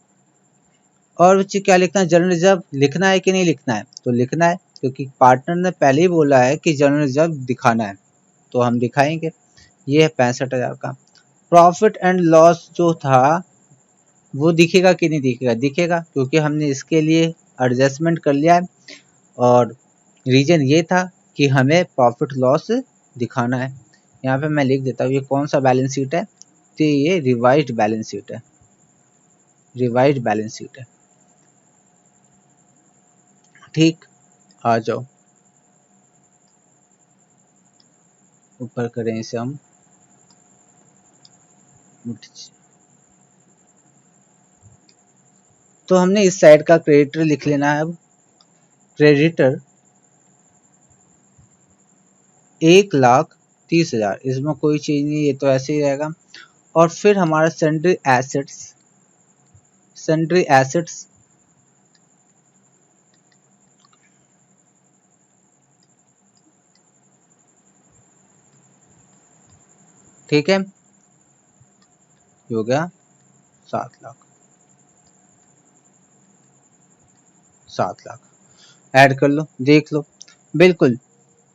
और बच्चे क्या लिखना है, जनरल रिजर्व लिखना है कि नहीं लिखना है, तो लिखना है क्योंकि पार्टनर ने पहले ही बोला है कि जनरल रिजर्व दिखाना है तो हम दिखाएंगे। ये है 65,000 का। प्रॉफिट एंड लॉस जो था वो दिखेगा कि नहीं दिखेगा, दिखेगा क्योंकि हमने इसके लिए एडजस्टमेंट कर लिया है और रीजन ये था कि हमें प्रॉफिट लॉस दिखाना है। यहाँ पे मैं लिख देता हूँ ये कौन सा बैलेंस शीट है, तो ये रिवाइज्ड बैलेंस शीट है, रिवाइज्ड बैलेंस शीट है। ठीक, आ जाओ ऊपर करें इसे हम, तो हमने इस साइड का क्रेडिटर लिख लेना है। अब क्रेडिटर 1,30,000, इसमें कोई चीज नहीं, ये तो ऐसे ही रहेगा। और फिर हमारा सन्ड्री एसेट्स, सन्ड्री एसेट्स ठीक है, हो गया 7 लाख, 7 लाख ऐड कर लो, देख लो बिल्कुल।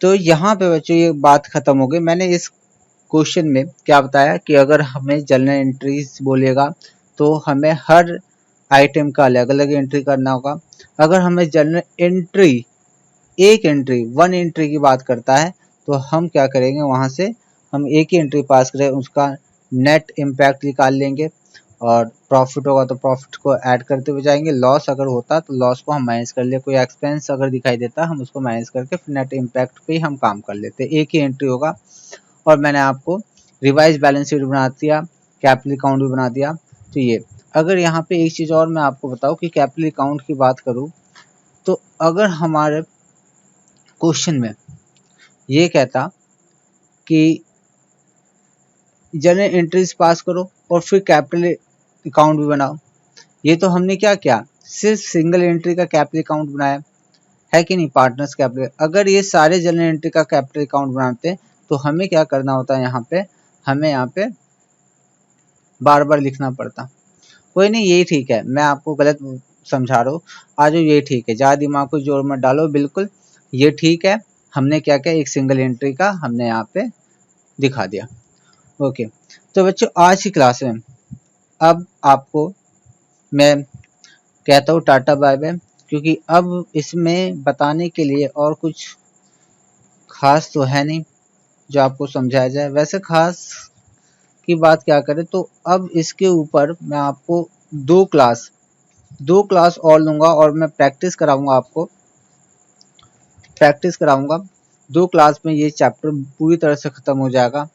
तो यहाँ पे बच्चों ये बात खत्म हो गई। मैंने इस क्वेश्चन में क्या बताया कि अगर हमें जर्नल एंट्रीज बोलेगा तो हमें हर आइटम का अलग अलग एंट्री करना होगा। अगर हमें जर्नल एंट्री एक एंट्री वन एंट्री की बात करता है तो हम क्या करेंगे, वहां से हम एक ही एंट्री पास करें, उसका नेट इम्पैक्ट निकाल लेंगे और प्रॉफिट होगा तो प्रॉफिट को ऐड करते हुए जाएंगे। लॉस अगर होता तो लॉस को हम माइनस कर ले, कोई एक्सपेंस अगर दिखाई देता हम उसको माइनस करके फिर नेट इम्पैक्ट पे ही हम काम कर लेते, एक ही एंट्री होगा। और मैंने आपको रिवाइज बैलेंस शीट बना दिया, कैपिटल अकाउंट भी बना दिया। तो ये अगर यहाँ पे एक चीज़ और मैं आपको बताऊँ कि कैपिटल अकाउंट की बात करूँ तो अगर हमारे क्वेश्चन में ये कहता कि जर्नल एंट्रीज पास करो और फिर कैपिटल अकाउंट भी बनाओ, ये तो हमने क्या किया, सिर्फ सिंगल एंट्री का कैपिटल अकाउंट बनाया है कि नहीं, पार्टनर्स कैपिटल। अगर ये सारे जर्नल एंट्री का कैपिटल अकाउंट बनाते तो हमें क्या करना होता है, यहाँ पे हमें यहाँ पे बार बार लिखना पड़ता। कोई नहीं, यही ठीक है, मैं आपको गलत समझा रहा हूँ, आज ये ठीक है, ज़्यादा दिमाग को जोर मत डालो बिल्कुल। ये ठीक है, हमने क्या किया, एक सिंगल एंट्री का हमने यहाँ पे दिखा दिया। ओके, तो बच्चों आज की क्लास में अब आपको मैं कहता हूँ टाटा बाय बाय, क्योंकि अब इसमें बताने के लिए और कुछ खास तो है नहीं जो आपको समझाया जाए। वैसे खास की बात क्या करें तो अब इसके ऊपर मैं आपको दो क्लास और लूँगा और मैं प्रैक्टिस कराऊँगा आपको, प्रैक्टिस कराऊँगा। 2 क्लास में ये चैप्टर पूरी तरह से ख़त्म हो जाएगा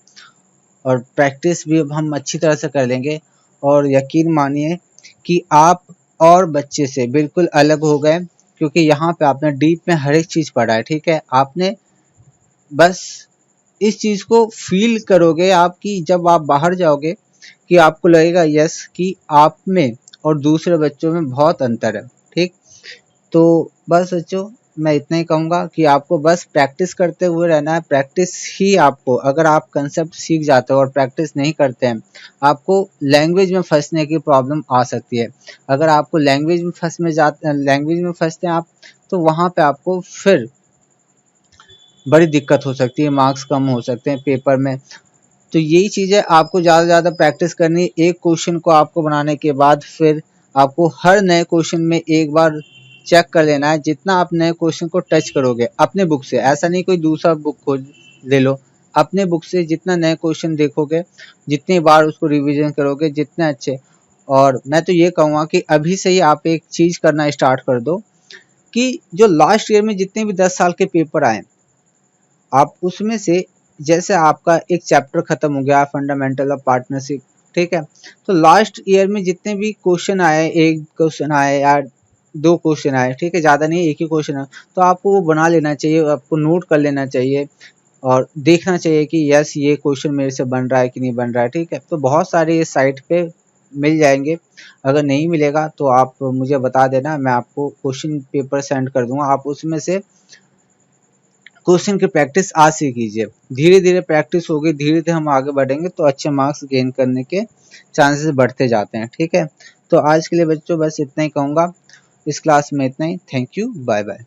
और प्रैक्टिस भी अब हम अच्छी तरह से कर लेंगे। और यकीन मानिए कि आप और बच्चे से बिल्कुल अलग हो गए, क्योंकि यहाँ पे आपने डीप में हर एक चीज़ पढ़ा है, ठीक है। आपने बस इस चीज़ को फील करोगे आप कि जब आप बाहर जाओगे कि आपको लगेगा यस कि आप में और दूसरे बच्चों में बहुत अंतर है, ठीक। तो बस बच्चों मैं इतना ही कहूँगा कि आपको बस प्रैक्टिस करते हुए रहना है। प्रैक्टिस ही आपको, अगर आप कंसेप्ट सीख जाते हो और प्रैक्टिस नहीं करते हैं, आपको लैंग्वेज में फंसने की प्रॉब्लम आ सकती है। अगर आपको लैंग्वेज में फंसते हैं आप, तो वहाँ पे आपको फिर बड़ी दिक्कत हो सकती है, मार्क्स कम हो सकते हैं पेपर में। तो यही चीज़ें आपको ज़्यादा से ज़्यादा प्रैक्टिस करनी है। एक क्वेश्चन को आपको बनाने के बाद फिर आपको हर नए क्वेश्चन में एक बार चेक कर लेना है। जितना आप नए क्वेश्चन को टच करोगे अपने बुक से, ऐसा नहीं कोई दूसरा बुक खोज ले लो, अपने बुक से जितना नए क्वेश्चन देखोगे, जितनी बार उसको रिवीजन करोगे, जितने अच्छे। और मैं तो ये कहूँगा कि अभी से ही आप एक चीज़ करना स्टार्ट कर दो कि जो लास्ट ईयर में जितने भी 10 साल के पेपर आए, आप उसमें से जैसे आपका एक चैप्टर खत्म हो गया फंडामेंटल ऑफ पार्टनरशिप, ठीक है। तो लास्ट ईयर में जितने भी क्वेश्चन आए, एक क्वेश्चन आए या 2 क्वेश्चन आए, ठीक है, ज़्यादा नहीं, एक ही क्वेश्चन है, तो आपको वो बना लेना चाहिए, आपको नोट कर लेना चाहिए और देखना चाहिए कि यस ये क्वेश्चन मेरे से बन रहा है कि नहीं बन रहा है, ठीक है। तो बहुत सारे इस साइट पे मिल जाएंगे। अगर नहीं मिलेगा तो आप मुझे बता देना, मैं आपको क्वेश्चन पेपर सेंड कर दूंगा। आप उसमें से क्वेश्चन की प्रैक्टिस आज से कीजिए। धीरे धीरे प्रैक्टिस होगी, धीरे धीरे हम आगे बढ़ेंगे तो अच्छे मार्क्स गेन करने के चांसेस बढ़ते जाते हैं, ठीक है। तो आज के लिए बच्चों बस इतना ही कहूँगा, इस क्लास में इतना ही। Thank you, bye bye.